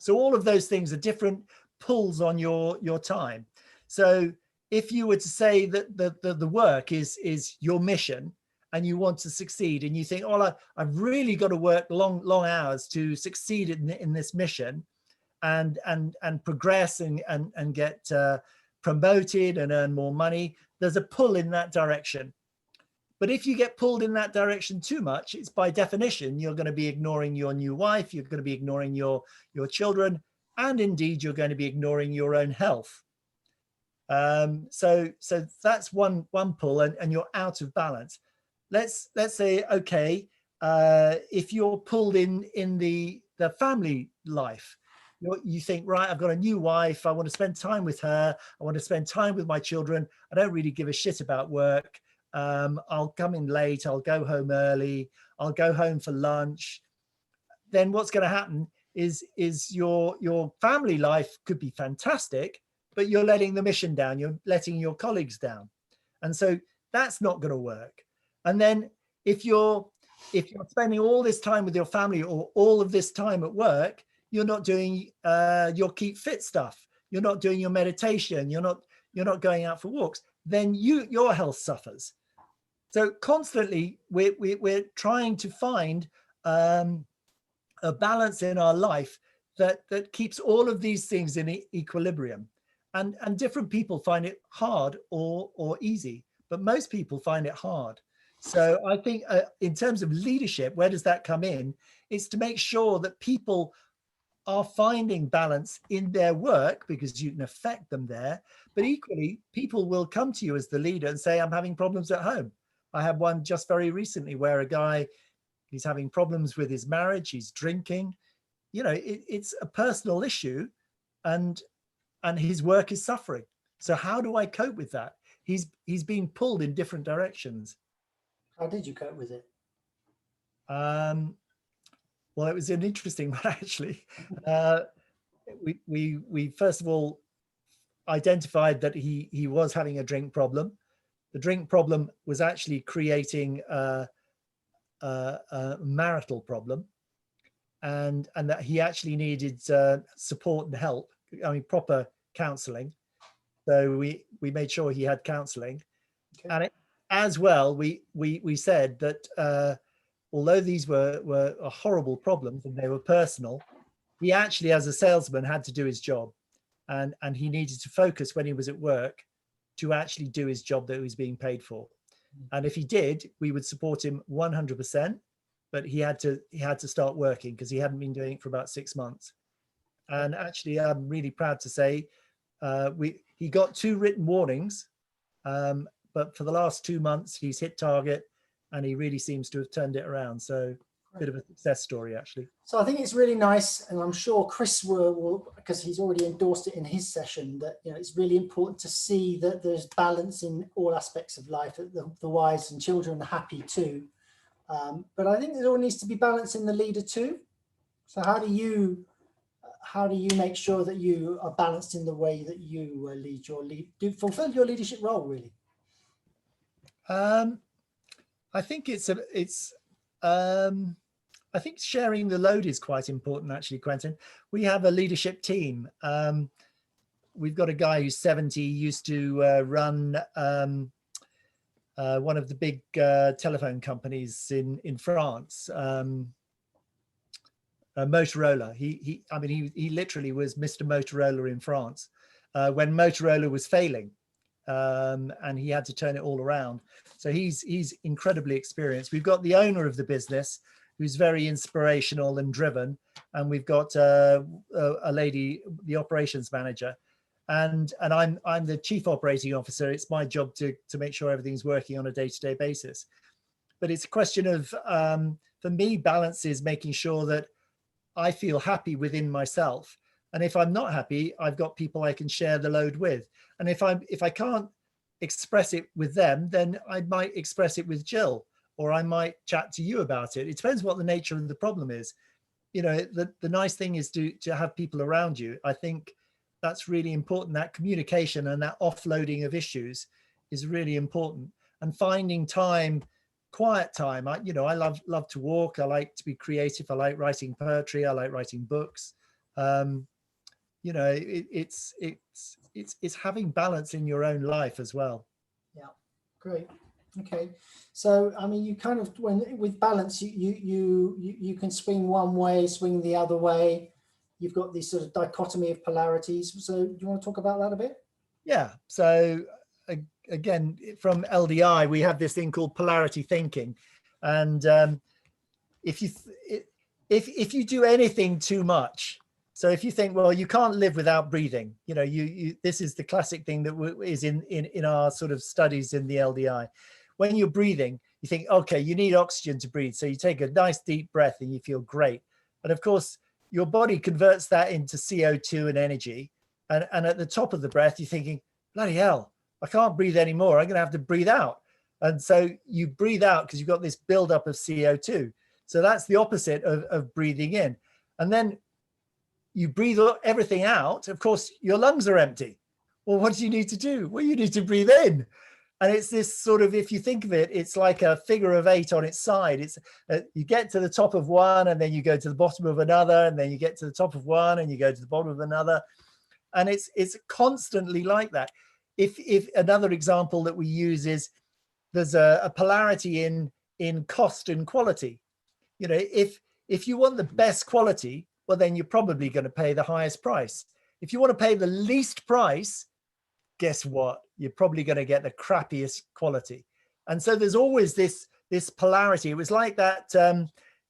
So all of those things are different pulls on your time. So if you were to say that the work is your mission, and you want to succeed, and you think, oh, I've really got to work long hours to succeed in this mission and progress and get promoted and earn more money, there's a pull in that direction. But if you get pulled in that direction too much, it's by definition, you're going to be ignoring your new wife, you're going to be ignoring your children, and indeed, you're going to be ignoring your own health. So that's one pull, and you're out of balance. Let's say, okay, if you're pulled in the family life, you think, right, I've got a new wife, I want to spend time with her, I want to spend time with my children, I don't really give a shit about work. I'll come in late, I'll go home early, I'll go home for lunch. Then what's going to happen is your family life could be fantastic, but you're letting the mission down, you're letting your colleagues down. And so that's not going to work. And then if you're spending all this time with your family or all of this time at work, you're not doing your keep fit stuff, you're not doing your meditation, you're not going out for walks, then your health suffers. So constantly we're trying to find a balance in our life that keeps all of these things in equilibrium. And different people find it hard or easy, but most people find it hard. So I think in terms of leadership, where does that come in? It's to make sure that people are finding balance in their work, because you can affect them there. But equally, people will come to you as the leader and say, I'm having problems at home. I had one just very recently where a guy, he's having problems with his marriage, he's drinking. You know, it's a personal issue, and his work is suffering. So how do I cope with that? He's being pulled in different directions. How did you cope with it? Well, it was an interesting one, actually. We first of all identified that he was having a drink problem. The drink problem was actually creating a marital problem, and that he actually needed support and help. I mean, proper counselling. So we made sure he had counselling, okay. And as well, we said that although these were horrible problems and they were personal, he actually, as a salesman, had to do his job, and he needed to focus when he was at work to actually do his job that he was being paid for. And if he did, we would support him 100%. But he had to start working because he hadn't been doing it for about 6 months. And actually, I'm really proud to say he got 2 written warnings, but for the last 2 months, he's hit target, and he really seems to have turned it around. So a bit of a success story, actually. So I think it's really nice, and I'm sure Chris will, because he's already endorsed it in his session, that it's really important to see that there's balance in all aspects of life, that the wives and children are happy too. But I think there all needs to be balance in the leader too. So how do you make sure that you are balanced in the way that you fulfill your leadership role, really? I think I think sharing the load is quite important, actually, Quentin. We have a leadership team. We've got a guy who's 70, used to run one of the big telephone companies in France, Motorola. He literally was Mr. Motorola in France when Motorola was failing, and he had to turn it all around. So he's incredibly experienced. We've got the owner of the business, who's very inspirational and driven, and we've got a lady, the operations manager, and I'm the chief operating officer. It's my job to make sure everything's working on a day-to-day basis. But it's a question of, for me, balance is making sure that I feel happy within myself, and if I'm not happy, I've got people I can share the load with. And if I can't express it with them, then I might express it with Jill, or I might chat to you about it. It depends what the nature of the problem is. The nice thing is to have people around you. I think that's really important. That communication and that offloading of issues is really important. And finding time, quiet time. I love to walk. I like to be creative. I like writing poetry. I like writing books. It's having balance in your own life as well. Yeah, great. Okay, so I mean, you kind of, when with balance, you can swing one way, swing the other way. You've got this sort of dichotomy of polarities. So do you want to talk about that a bit? Yeah. So again, from LDI, we have this thing called polarity thinking, and if you do anything too much, so if you think, well, you can't live without breathing, you know, this is the classic thing that is in our sort of studies in the LDI. When you're breathing, you think, okay, you need oxygen to breathe. So you take a nice deep breath and you feel great. And of course, your body converts that into CO2 and energy. And at the top of the breath, you're thinking, bloody hell, I can't breathe anymore. I'm going to have to breathe out. And so you breathe out because you've got this buildup of CO2. So that's the opposite of breathing in. And then you breathe everything out. Of course, your lungs are empty. Well, what do you need to do? Well, you need to breathe in. And it's this sort of, if you think of it, it's like a figure of 8 on its side. It's you get to the top of one, and then you go to the bottom of another, and then you get to the top of one, and you go to the bottom of another. And it's constantly like that. If another example that we use is, there's a polarity in cost and quality. You know, if you want the best quality, well, then you're probably going to pay the highest price. If you want to pay the least price, guess what? You're probably going to get the crappiest quality. And so there's always this polarity. It was like that.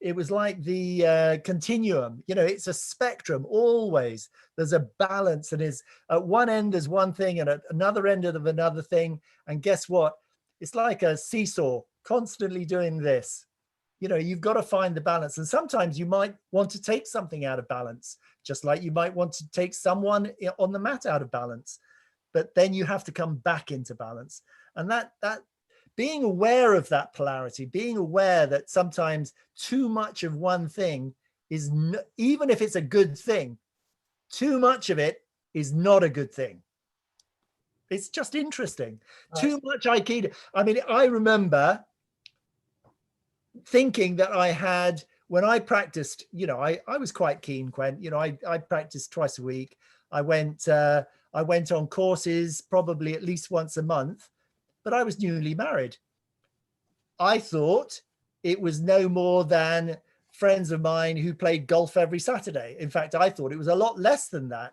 It was like the continuum. You know, it's a spectrum. Always there's a balance, and is at one end there's one thing, and at another end of another thing. And guess what? It's like a seesaw, constantly doing this. You know, you've got to find the balance. And sometimes you might want to take something out of balance, just like you might want to take someone on the mat out of balance. But then you have to come back into balance. And that being aware of that polarity, being aware that sometimes too much of one thing is, even if it's a good thing, too much of it is not a good thing. It's just interesting. Right. Too much Aikido. I mean, I remember thinking that I had, when I practiced, you know, I was quite keen, Quen, you know, I practiced twice a week. I went on courses probably at least once a month, but I was newly married. I thought it was no more than friends of mine who played golf every Saturday. In fact, I thought it was a lot less than that.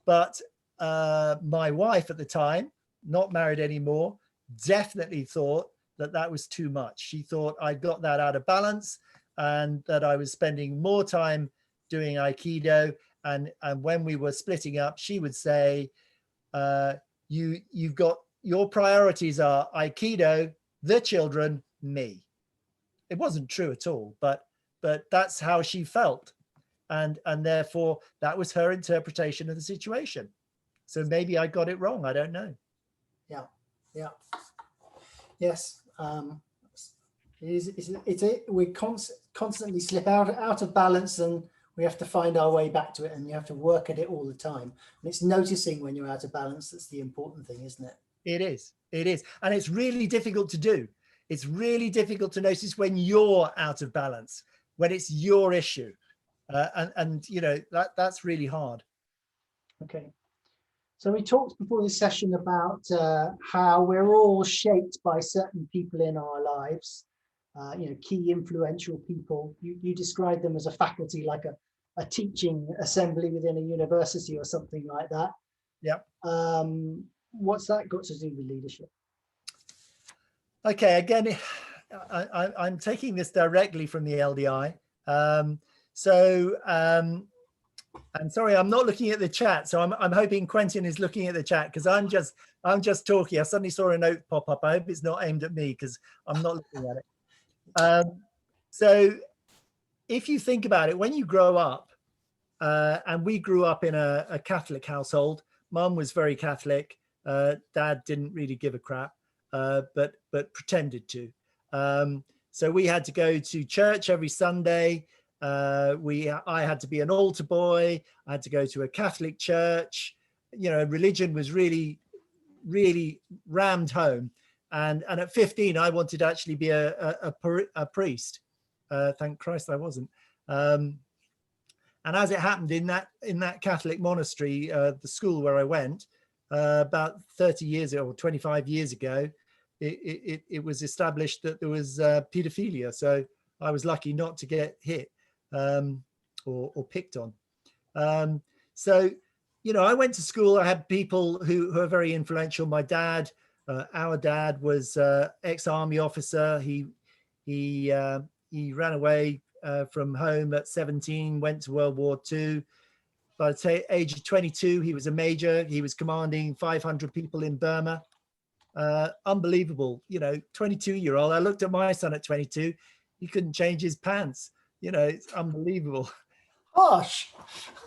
But my wife at the time, not married anymore, definitely thought that that was too much. She thought I got that out of balance, and that I was spending more time doing Aikido. And when we were splitting up, she would say, you've got, your priorities are Aikido, the children, me. It wasn't true at all, but that's how she felt. And therefore that was her interpretation of the situation. So maybe I got it wrong. I don't know. Yeah. Yeah. Yes. We constantly slip out of balance, and we have to find our way back to it, and you have to work at it all the time. And it's noticing when you're out of balance that's the important thing, isn't it? It is. It is. And it's really difficult to do. It's really difficult to notice when you're out of balance, when it's your issue. And you know, that's really hard. Okay. So we talked before this session about how we're all shaped by certain people in our lives, you know, key influential people. You described them as a faculty, like a teaching assembly within a university or something like that. Yeah. What's that got to do with leadership? Okay, again, I'm taking this directly from the LDI. I'm sorry, I'm not looking at the chat, so I'm hoping Quentin is looking at the chat, because I'm just talking. I suddenly saw a note pop up. I hope it's not aimed at me, because I'm not looking at it. So if you think about it, when you grow up, and we grew up in a Catholic household. Mum was very Catholic. Dad didn't really give a crap, but pretended to. So we had to go to church every Sunday. I had to be an altar boy. I had to go to a Catholic church. You know, religion was really, really rammed home. And at 15, I wanted to actually be a priest. Thank Christ I wasn't. And as it happened in that Catholic monastery, the school where I went, about 30 years or 25 years ago, it was established that there was pedophilia. So I was lucky not to get hit or picked on. So, you know, I went to school. I had people who are very influential. My dad, our dad was ex-army officer. He ran away from home at 17, went to World War II. By the age of 22, he was a major. He was commanding 500 people in Burma. Unbelievable, you know, 22-year-old. I looked at my son at 22. He couldn't change his pants. You know, it's unbelievable. Gosh,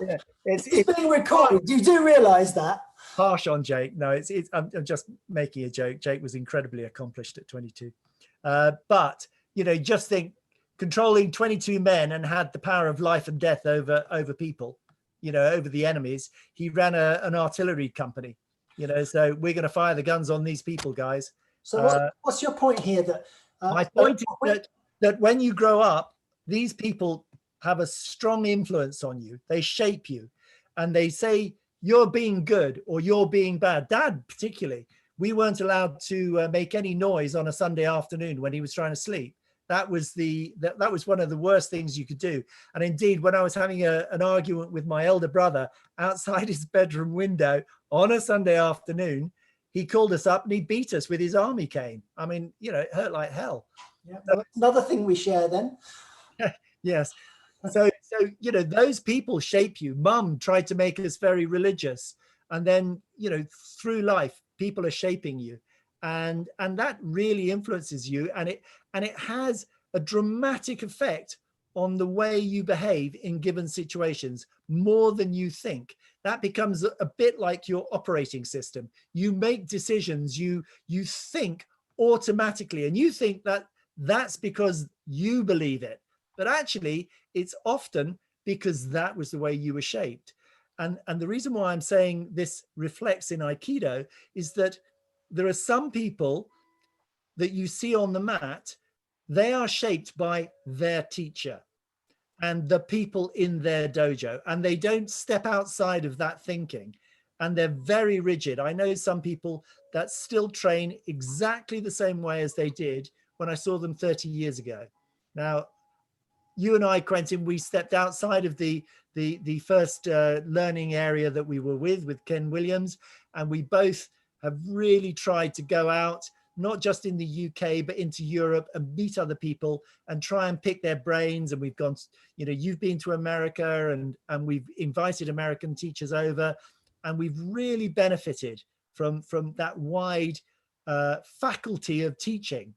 Yeah, it's being recorded. You do realize that? Harsh on Jake. No, I'm just making a joke. Jake was incredibly accomplished at 22. But, you know, just think, controlling 22 men and had the power of life and death over people, you know, over the enemies. He ran an artillery company, you know, so we're going to fire the guns on these people, guys. So what's your point here? That my point is that when you grow up, these people have a strong influence on you. They shape you, and they say you're being good or you're being bad. Dad, particularly, we weren't allowed to make any noise on a Sunday afternoon when he was trying to sleep. That was that was one of the worst things you could do. And indeed, when I was having an argument with my elder brother outside his bedroom window on a Sunday afternoon, he called us up and he beat us with his army cane. I mean, you know, it hurt like hell. Yeah, another thing we share then. Yes. So, you know, those people shape you. Mum tried to make us very religious. And then, you know, through life, people are shaping you. And that really influences you. And it has a dramatic effect on the way you behave in given situations, more than you think. That becomes a bit like your operating system. You make decisions, you think automatically, and you think that that's because you believe it. But actually, it's often because that was the way you were shaped. And the reason why I'm saying this reflects in Aikido is that there are some people that you see on the mat, they are shaped by their teacher and the people in their dojo, and they don't step outside of that thinking, and they're very rigid. I know some people that still train exactly the same way as they did when I saw them 30 years ago. Now, you and I, Quentin, we stepped outside of the first learning area that we were with Ken Williams, and we both have really tried to go out, not just in the UK, but into Europe and meet other people and try and pick their brains. And we've gone, you know, you've been to America, and we've invited American teachers over, and we've really benefited from that wide faculty of teaching.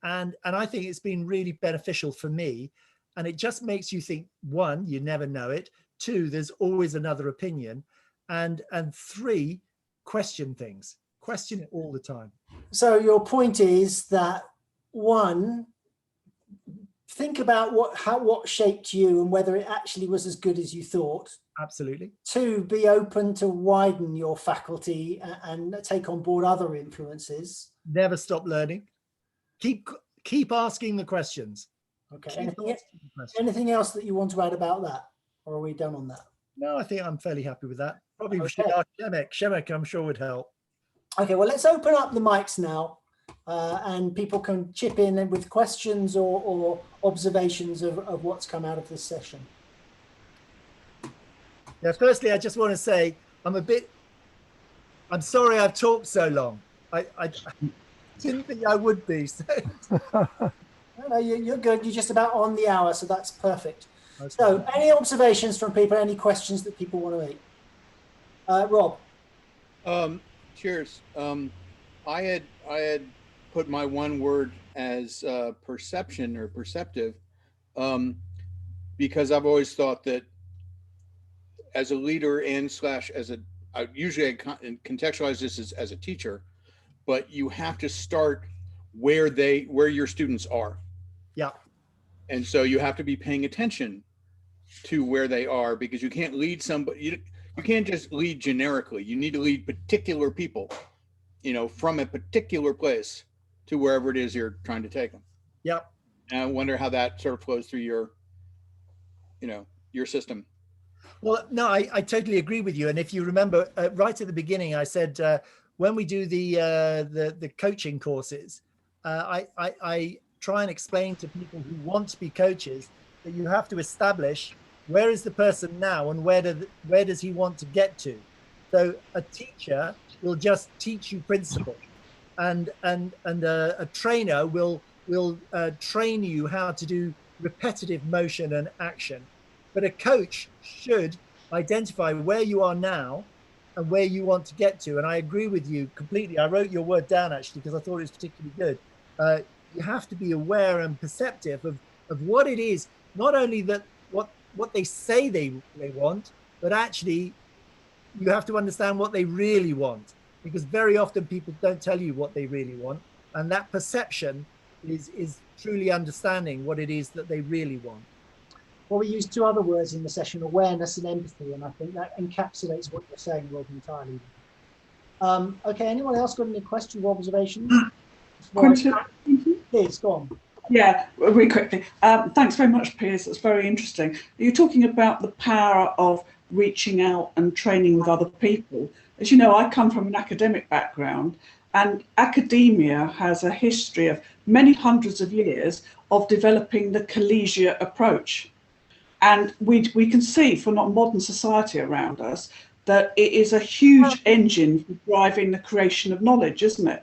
And I think it's been really beneficial for me. And it just makes you think, one, you never know it. Two, there's always another opinion. And three, question things. Question it all the time. So your point is that, one, think about what shaped you and whether it actually was as good as you thought. Absolutely. Two, be open to widen your faculty and take on board other influences. Never stop learning. Keep asking the questions. Okay. Anything else that you want to add about that, or are we done on that? No, I think I'm fairly happy with that. Probably we should ask Shemek. Shemek, I'm sure, would help. Okay, well, let's open up the mics now, and people can chip in with questions or observations of what's come out of this session. Yeah, firstly, I just want to say I'm sorry I've talked so long. I didn't think I would be. So. No, you're good. You're just about on the hour, so that's perfect. So any observations from people, any questions that people want to make? Rob. Cheers. I had put my one word as perception or perceptive, because I've always thought that as a leader and slash as a, usually I contextualize this as a teacher, but you have to start where your students are. Yeah. And so you have to be paying attention to where they are, because you can't lead somebody, you can't just lead generically. You need to lead particular people, you know, from a particular place to wherever it is you're trying to take them. Yeah. And I wonder how that sort of flows through your, you know, your system. Well, no, I totally agree with you. And if you remember right at the beginning, I said, when we do the coaching courses, I try and explain to people who want to be coaches that you have to establish where is the person now and where does he want to get to. So a teacher will just teach you principles, and a trainer will train you how to do repetitive motion and action. But a coach should identify where you are now and where you want to get to. And I agree with you completely. I wrote your word down actually because I thought it was particularly good. You have to be aware and perceptive of what it is, not only that what they say they want, but actually you have to understand what they really want, because very often people don't tell you what they really want. And that perception is truly understanding what it is that they really want. Well, we used two other words in the session, awareness and empathy, and I think that encapsulates what you're saying, Rob, entirely. Okay, anyone else got any questions or observations? Quentin? Please, go on. Yeah, really quickly. Thanks very much, Piers. That's very interesting. You're talking about the power of reaching out and training with other people. As you know, I come from an academic background, and academia has a history of many hundreds of years of developing the collegiate approach. And we can see from our modern society around us that it is a huge engine for driving the creation of knowledge, isn't it?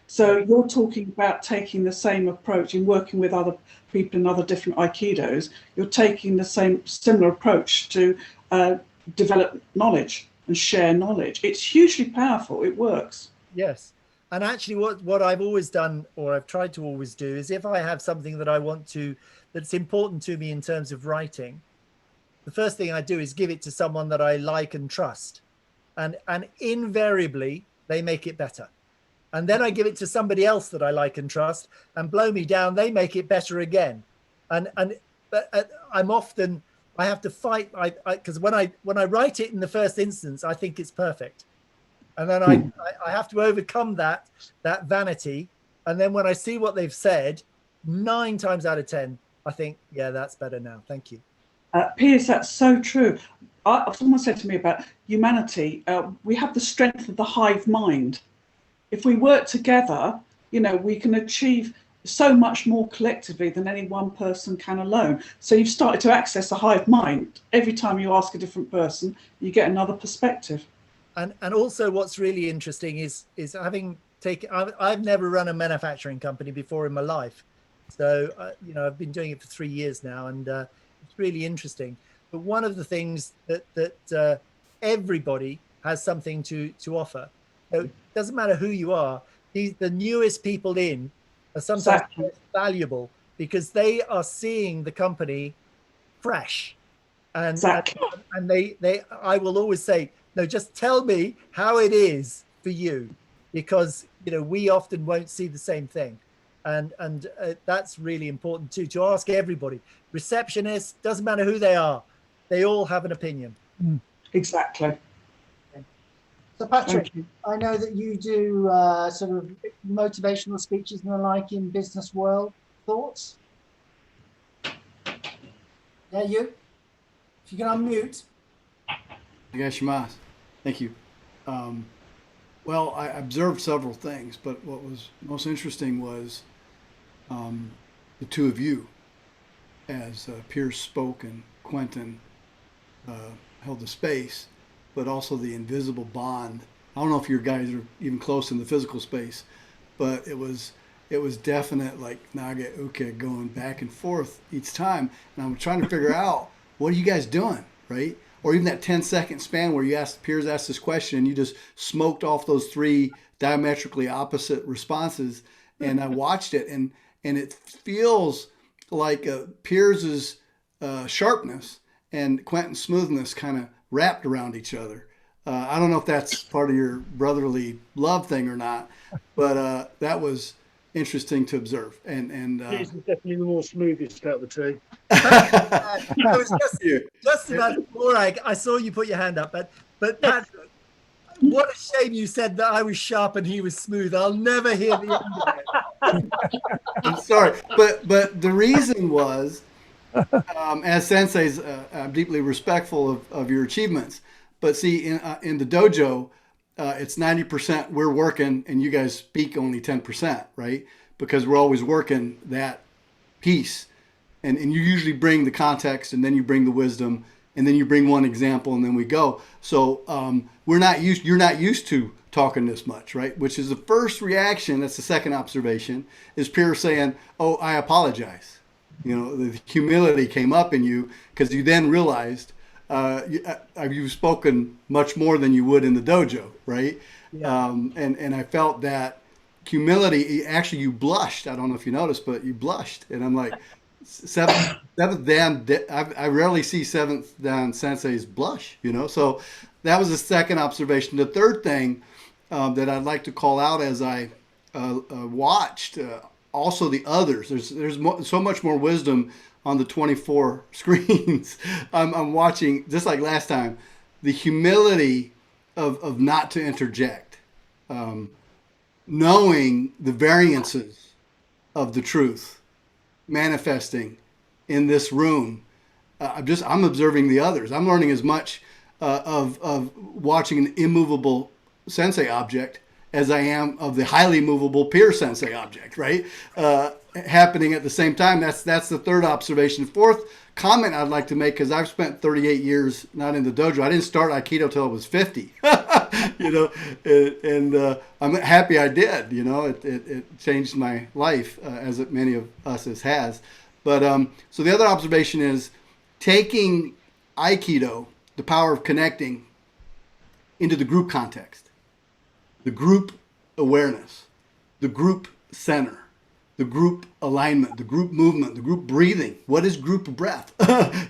So you're talking about taking the same approach in working with other people in other different Aikidos. You're taking the similar approach to develop knowledge and share knowledge. It's hugely powerful. It works. Yes. And actually what I've always done, or I've tried to always do, is if I have something that I want to, that's important to me in terms of writing, the first thing I do is give it to someone that I like and trust. And invariably, they make it better. And then I give it to somebody else that I like and trust, and blow me down, they make it better again. And I'm often, I have to fight, because when I write it in the first instance, I think it's perfect. And then I have to overcome that vanity. And then when I see what they've said, 9 times out of 10, I think, yeah, that's better now. Thank you. Piers, that's so true. Someone said to me about humanity, we have the strength of the hive mind. If we work together, you know, we can achieve so much more collectively than any one person can alone. So you've started to access a hive mind. Every time you ask a different person, you get another perspective. And also what's really interesting is having taken, I've never run a manufacturing company before in my life. So, you know, I've been doing it for 3 years now, and it's really interesting. But one of the things that everybody has something to offer. So it doesn't matter who you are. The newest people in are sometimes most valuable because they are seeing the company fresh. And they I will always say, no, just tell me how it is for you, because, you know, we often won't see the same thing. And that's really important too, to ask everybody. Receptionists, doesn't matter who they are, they all have an opinion. Exactly. So Patrick, I know that you do sort of motivational speeches and the like in business world. Thoughts? Yeah, you? If you can unmute. Shimas. Thank you. Well, I observed several things, but what was most interesting was the two of you, as Piers spoke and Quentin held the space, but also the invisible bond. I don't know if you guys are even close in the physical space, but it was definite, like Naga Uke going back and forth each time. And I'm trying to figure out, what are you guys doing, right? Or even that 10-second span where Piers asked this question and you just smoked off those 3 diametrically opposite responses. And I watched it, and it feels like Piers's sharpness and Quentin's smoothness kind of wrapped around each other. I don't know if that's part of your brotherly love thing or not, but that was interesting to observe. And He's definitely the more smoothest out of the two. I was just about before I saw you put your hand up, but Patrick, what a shame you said that I was sharp and he was smooth. I'll never hear the end of it. I'm sorry, but the reason was, as senseis, I'm deeply respectful of your achievements. But see, in the dojo, it's 90% we're working and you guys speak only 10%, right? Because we're always working that piece. And you usually bring the context, and then you bring the wisdom, and then you bring one example, and then we go. So you're not used to talking this much, right? Which is the first reaction. That's the second observation, is Piers saying, oh, I apologize. You know, the humility came up in you because you then realized you've spoken much more than you would in the dojo, right? Yeah. And I felt that humility, actually you blushed. I don't know if you noticed, but you blushed. And I'm like, seventh Dan, I rarely see seventh Dan senseis blush, you know? So that was the second observation. The third thing that I'd like to call out as I watched also the others, there's so much more wisdom on the 24 screens. I'm watching, just like last time, the humility of not to interject, knowing the variances of the truth manifesting in this room. I'm observing the others. I'm learning as much of watching an immovable sensei object as I am of the highly movable Piers Sensei object, right? Happening at the same time. That's the third observation. Fourth comment I'd like to make, because I've spent 38 years not in the dojo. I didn't start Aikido till I was 50, you know, and I'm happy I did. You know, it changed my life, as many of us has. But so the other observation is taking Aikido, the power of connecting, into the group context, the group awareness, the group center, the group alignment, the group movement, the group breathing. What is group breath?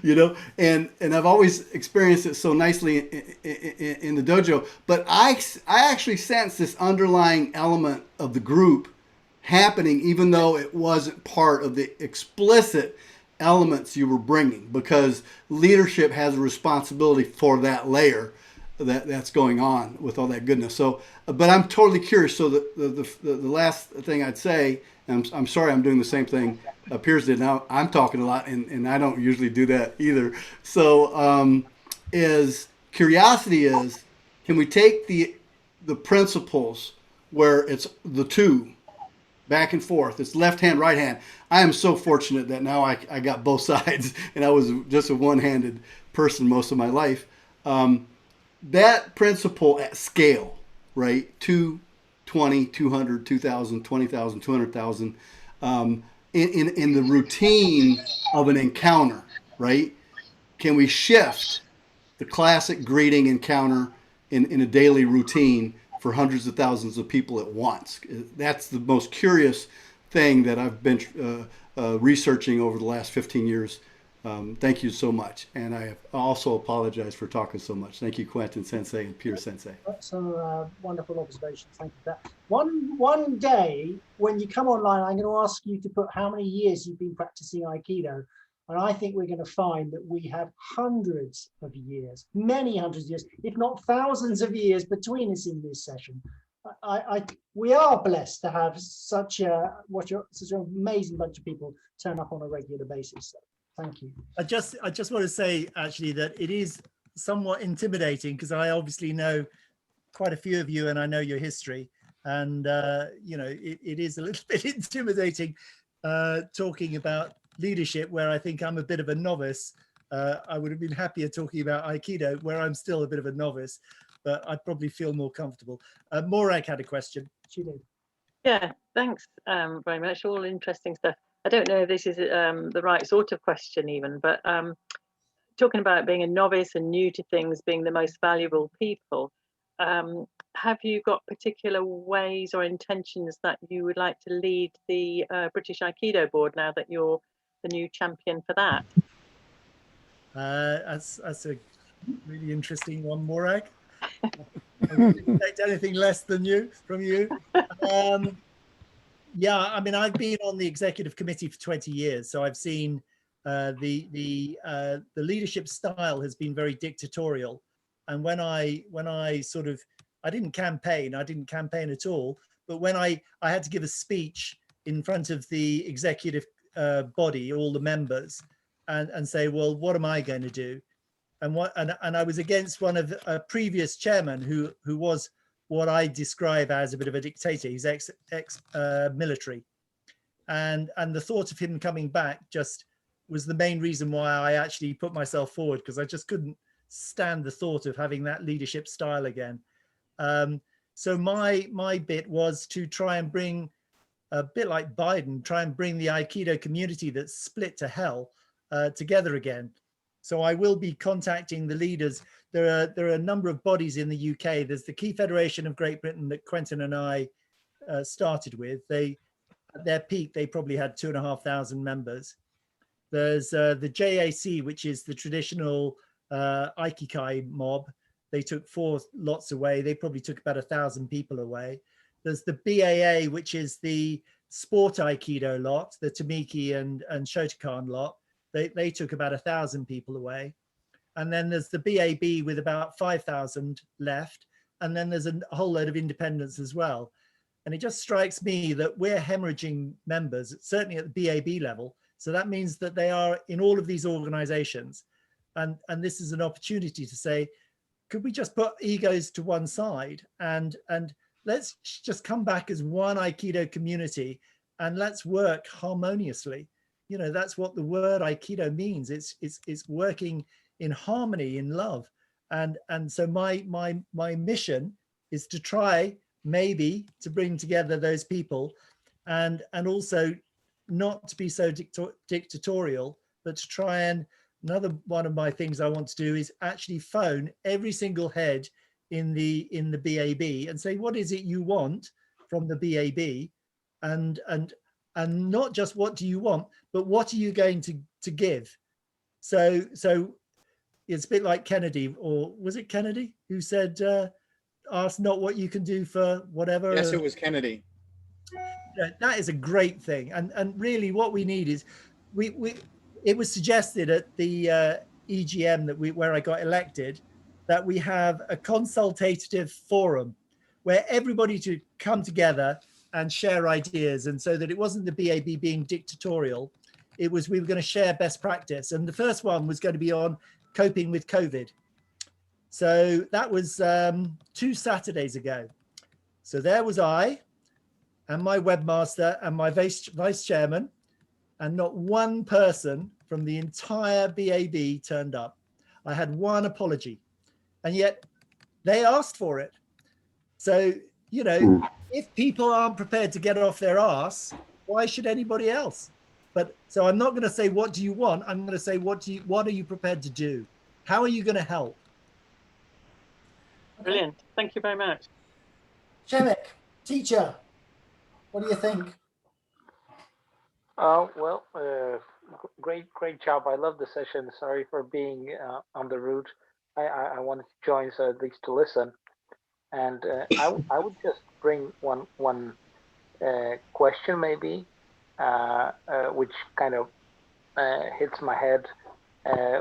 You know, and I've always experienced it so nicely in the dojo. But I actually sense this underlying element of the group happening, even though it wasn't part of the explicit elements you were bringing, because leadership has a responsibility for that layer that's going on with all that goodness. So, but I'm totally curious. So the last thing I'd say, and I'm sorry I'm doing the same thing Piers did. Now I'm talking a lot, and I don't usually do that either. So is curiosity is, can we take the principles where it's the two back and forth, it's left hand, right hand. I am so fortunate that now I got both sides, and I was just a one-handed person most of my life. That principle at scale, right? 2, 20, 200, 2,000, 20,000, 200,000, in the routine of an encounter, right? Can we shift the classic greeting encounter in a daily routine for hundreds of thousands of people at once? That's the most curious thing that I've been researching over the last 15 years. Thank you so much. And I also apologize for talking so much. Thank you, Quentin Sensei and Piers Sensei. Some wonderful observations. Thank you for that. One day, when you come online, I'm going to ask you to put how many years you've been practicing Aikido. And I think we're going to find that we have hundreds of years, many hundreds of years, if not thousands of years between us in this session. We are blessed to have such an amazing bunch of people turn up on a regular basis. So thank you. I just want to say actually that it is somewhat intimidating, because I obviously know quite a few of you and I know your history, and you know, it is a little bit intimidating talking about leadership, where I think I'm a bit of a novice. I would have been happier talking about Aikido, where I'm still a bit of a novice, but I'd probably feel more comfortable. Morag had a question. She did. Yeah, thanks very much. All interesting stuff. I don't know if this is the right sort of question even, but talking about being a novice and new to things, being the most valuable people, have you got particular ways or intentions that you would like to lead the British Aikido Board now that you're the new champion for that? That's a really interesting one, Morag. I wouldn't expect anything less than from you. Yeah, I mean, I've been on the executive committee for 20 years, so I've seen the leadership style has been very dictatorial. And when I sort of, I didn't campaign at all, but when I had to give a speech in front of the executive body, all the members, and say, well, what am I going to do? And I was against one of a previous chairman who was what I describe as a bit of a dictator. He's ex-military. And the thought of him coming back just was the main reason why I actually put myself forward, because I just couldn't stand the thought of having that leadership style again. So my bit was to try and bring, a bit like Biden, try and bring the Aikido community that's split to hell together again. So I will be contacting the leaders. There are a number of bodies in the UK. There's the Key Federation of Great Britain that Quentin and I started with. At their peak, they probably had 2,500 members. There's the JAC, which is the traditional Aikikai mob. They took 4 lots away. They probably took about 1,000 people away. There's the BAA, which is the sport Aikido lot, the Tamiki and Shotokan lot. They took about 1,000 people away. And then there's the BAB with about 5,000 left. And then there's a whole load of independents as well. And it just strikes me that we're hemorrhaging members, certainly at the BAB level. So that means that they are in all of these organizations. And this is an opportunity to say, could we just put egos to one side and let's just come back as one Aikido community and let's work harmoniously. You know, that's what the word Aikido means. It's working in harmony, in love. And so my mission is to try maybe to bring together those people and also not to be so dictatorial, but to try and, another one of my things I want to do is actually phone every single head in the BAB and say, what is it you want from the BAB? And not just what do you want, but what are you going to give? So it's a bit like Kennedy, or was it Kennedy who said, ask not what you can do for whatever. Yes, it was Kennedy. That is a great thing. And really what we need is, it was suggested at the EGM where I got elected, that we have a consultative forum where everybody to come together and share ideas. And so that it wasn't the BAB being dictatorial, it was, we were going to share best practice. And the first one was going to be on coping with COVID. So that was 2 Saturdays ago. So there was I and my webmaster and my vice chairman, and not one person from the entire BAB turned up. I had one apology, and yet they asked for it. So, you know, if people aren't prepared to get off their arse, why should anybody else? But so I'm not going to say, what do you want? I'm going to say, what are you prepared to do? How are you going to help? Brilliant. Thank you very much. Shemek, teacher, what do you think? Well, great job. I love the session. Sorry for being on the route. I wanted to join, so at least to listen. And I would just bring one question maybe, which kind of hits my head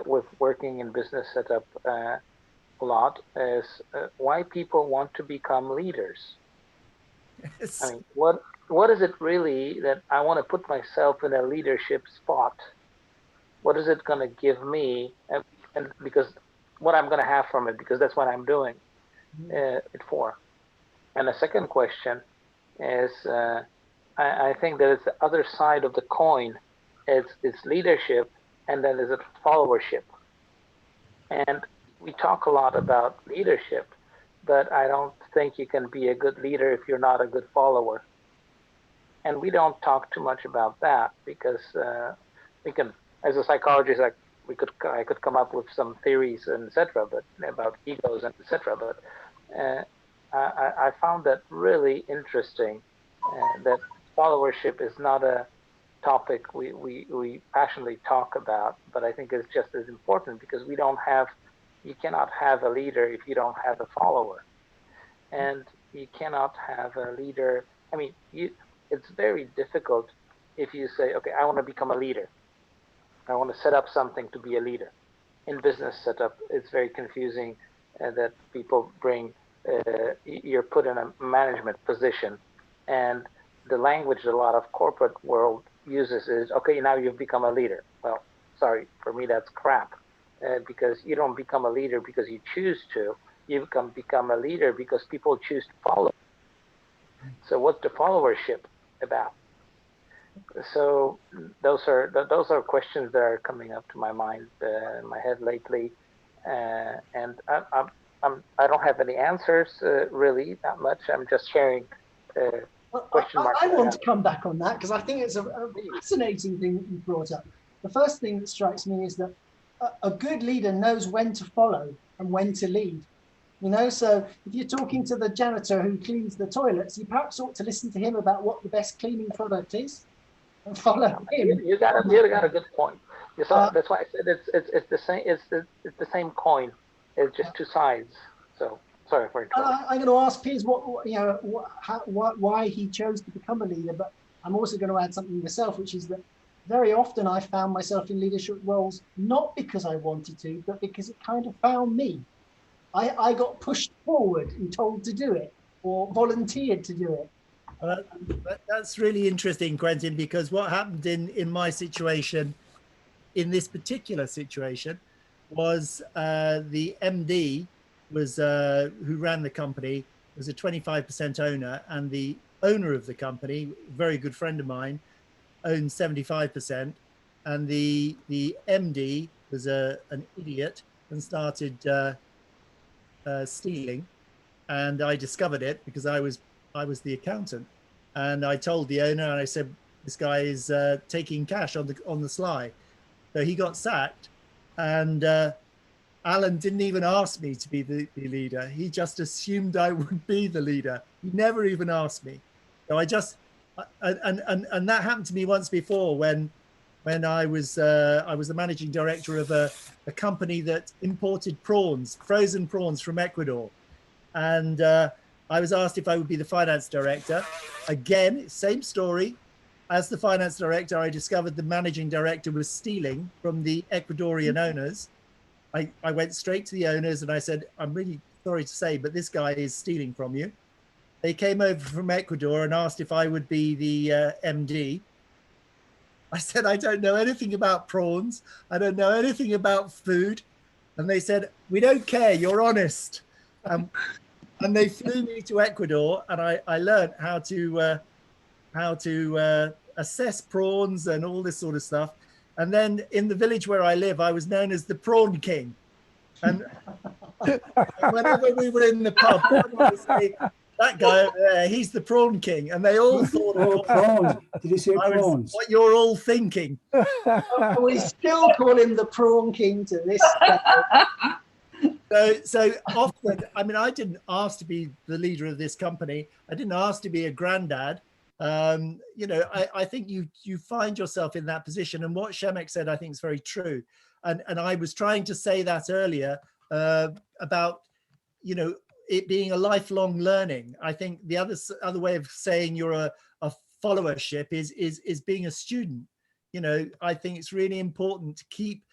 with working in business setup a lot, is why people want to become leaders. Yes. I mean, what is it really that I want to put myself in a leadership spot? What is it going to give me? And because what I'm going to have from it, because that's what I'm doing it for. And the second question is, I think that it's the other side of the coin. It's leadership, and then there's a followership. And we talk a lot about leadership, but I don't think you can be a good leader if you're not a good follower. And we don't talk too much about that, because we can, as a psychologist, I could come up with some theories and etc. but about egos and etc. But I found that really interesting. That followership is not a topic we passionately talk about, but I think it's just as important, because you cannot have a leader if you don't have a follower, and you cannot have a leader. I mean, it's very difficult if you say, okay, I want to become a leader. I want to set up something to be a leader. In business setup, it's very confusing that people bring, you're put in a management position, and the language a lot of corporate world uses is, okay, now you've become a leader. Well, sorry, for me that's crap, because you don't become a leader because you choose to. you can become a leader because people choose to follow. So what's the followership about? So those are questions that are coming up to my mind, in my head lately, and I don't have any answers really that much. I'm just sharing question marks. I want to come back on that because I think it's a fascinating thing that you brought up. The first thing that strikes me is that a good leader knows when to follow and when to lead. You know, so if you're talking to the janitor who cleans the toilets, you perhaps ought to listen to him about what the best cleaning product is and follow him. You got a good point. That's why I said it's the same. It's the same coin. It's just two sides. So sorry for interrupting. I'm going to ask Piers why he chose to become a leader, but I'm also going to add something myself, which is that very often I found myself in leadership roles not because I wanted to, but because it kind of found me. I got pushed forward and told to do it or volunteered to do it. That's really interesting, Quentin, because what happened in my situation, in this particular situation, was the MD was who ran the company was a 25% owner, and the owner of the company, a very good friend of mine, owned 75%, and the MD was an idiot and started stealing, and I discovered it because I was the accountant, and I told the owner, and I said, this guy is taking cash on the sly. So he got sacked, and Alan didn't even ask me to be the leader. He just assumed I would be the leader. He never even asked me. So I just and that happened to me once before when I was the managing director of a company that imported prawns, frozen prawns from Ecuador. And I was asked if I would be the finance director. Again, same story. As the finance director, I discovered the managing director was stealing from the Ecuadorian owners. I went straight to the owners and I said, I'm really sorry to say, but this guy is stealing from you. They came over from Ecuador and asked if I would be the MD. I said, I don't know anything about prawns. I don't know anything about food. And they said, we don't care, you're honest. And they flew me to Ecuador, and I learned how to assess prawns and all this sort of stuff. And then in the village where I live, I was known as the Prawn King. And whenever we were in the pub, I would say, that guy over there, he's the Prawn King. And they all thought, prawns. Did you say prawns? What you're all thinking. We still call him the Prawn King to this day. So often, I mean, I didn't ask to be the leader of this company. I didn't ask to be a granddad. You know, I think you find yourself in that position. And what Shemek said, I think is very true. And I was trying to say that earlier about, you know, it being a lifelong learning. I think the other way of saying you're a followership is being a student. You know, I think it's really important to keep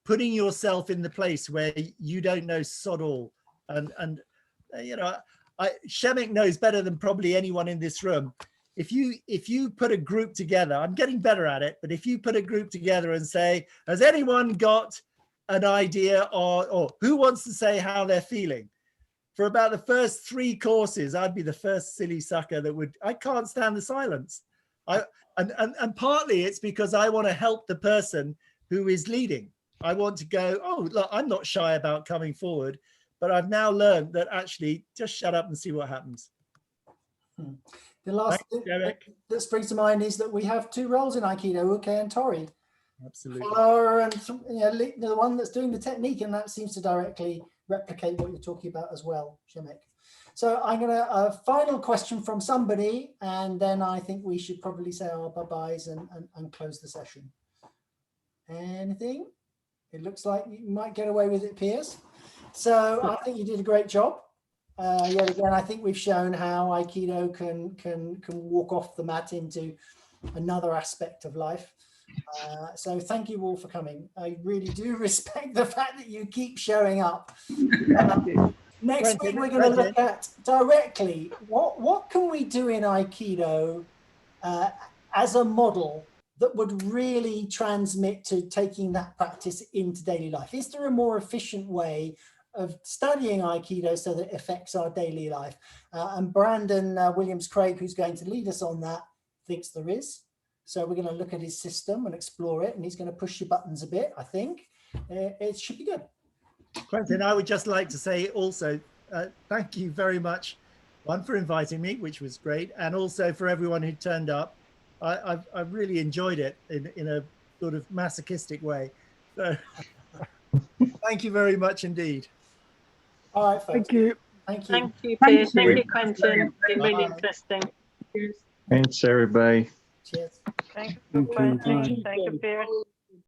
putting yourself in the place where you don't know sod all. And you know, Shemek knows better than probably anyone in this room. If you put a group together, I'm getting better at it, but if you put a group together and say, has anyone got an idea or who wants to say how they're feeling? For about the first 3 courses, I'd be the first silly sucker that would, I can't stand the silence. And partly it's because I want to help the person who is leading. I want to go, oh, look, I'm not shy about coming forward, but I've now learned that actually just shut up and see what happens. The last thing that springs to mind is that we have 2 roles in Aikido, Uke and Tori. Absolutely. Follower and, you know, the one that's doing the technique, and that seems to directly replicate what you're talking about as well, Shemek. So I'm going to, a final question from somebody, and then I think we should probably say our bye-byes and close the session. Anything? It looks like you might get away with it, Piers. So I think you did a great job. Yet again, I think we've shown how Aikido can walk off the mat into another aspect of life. So thank you all for coming. I really do respect the fact that you keep showing up. Next week we're going to look at directly what can we do in Aikido as a model that would really transmit to taking that practice into daily life. Is there a more efficient way of studying Aikido so that it affects our daily life. And Brandon Williams-Craig, who's going to lead us on that, thinks there is. So we're going to look at his system and explore it, and he's going to push your buttons a bit, I think. It should be good. Quentin, I would just like to say also, thank you very much, one, for inviting me, which was great, and also for everyone who turned up. I've really enjoyed it in a sort of masochistic way. So thank you very much indeed. All right, folks. Thank you. Thank you. Thank you, Piers. Thank you, Quentin. It's been really interesting. Thanks, everybody. Cheers. Thank you, Quentin. Thank you, Piers.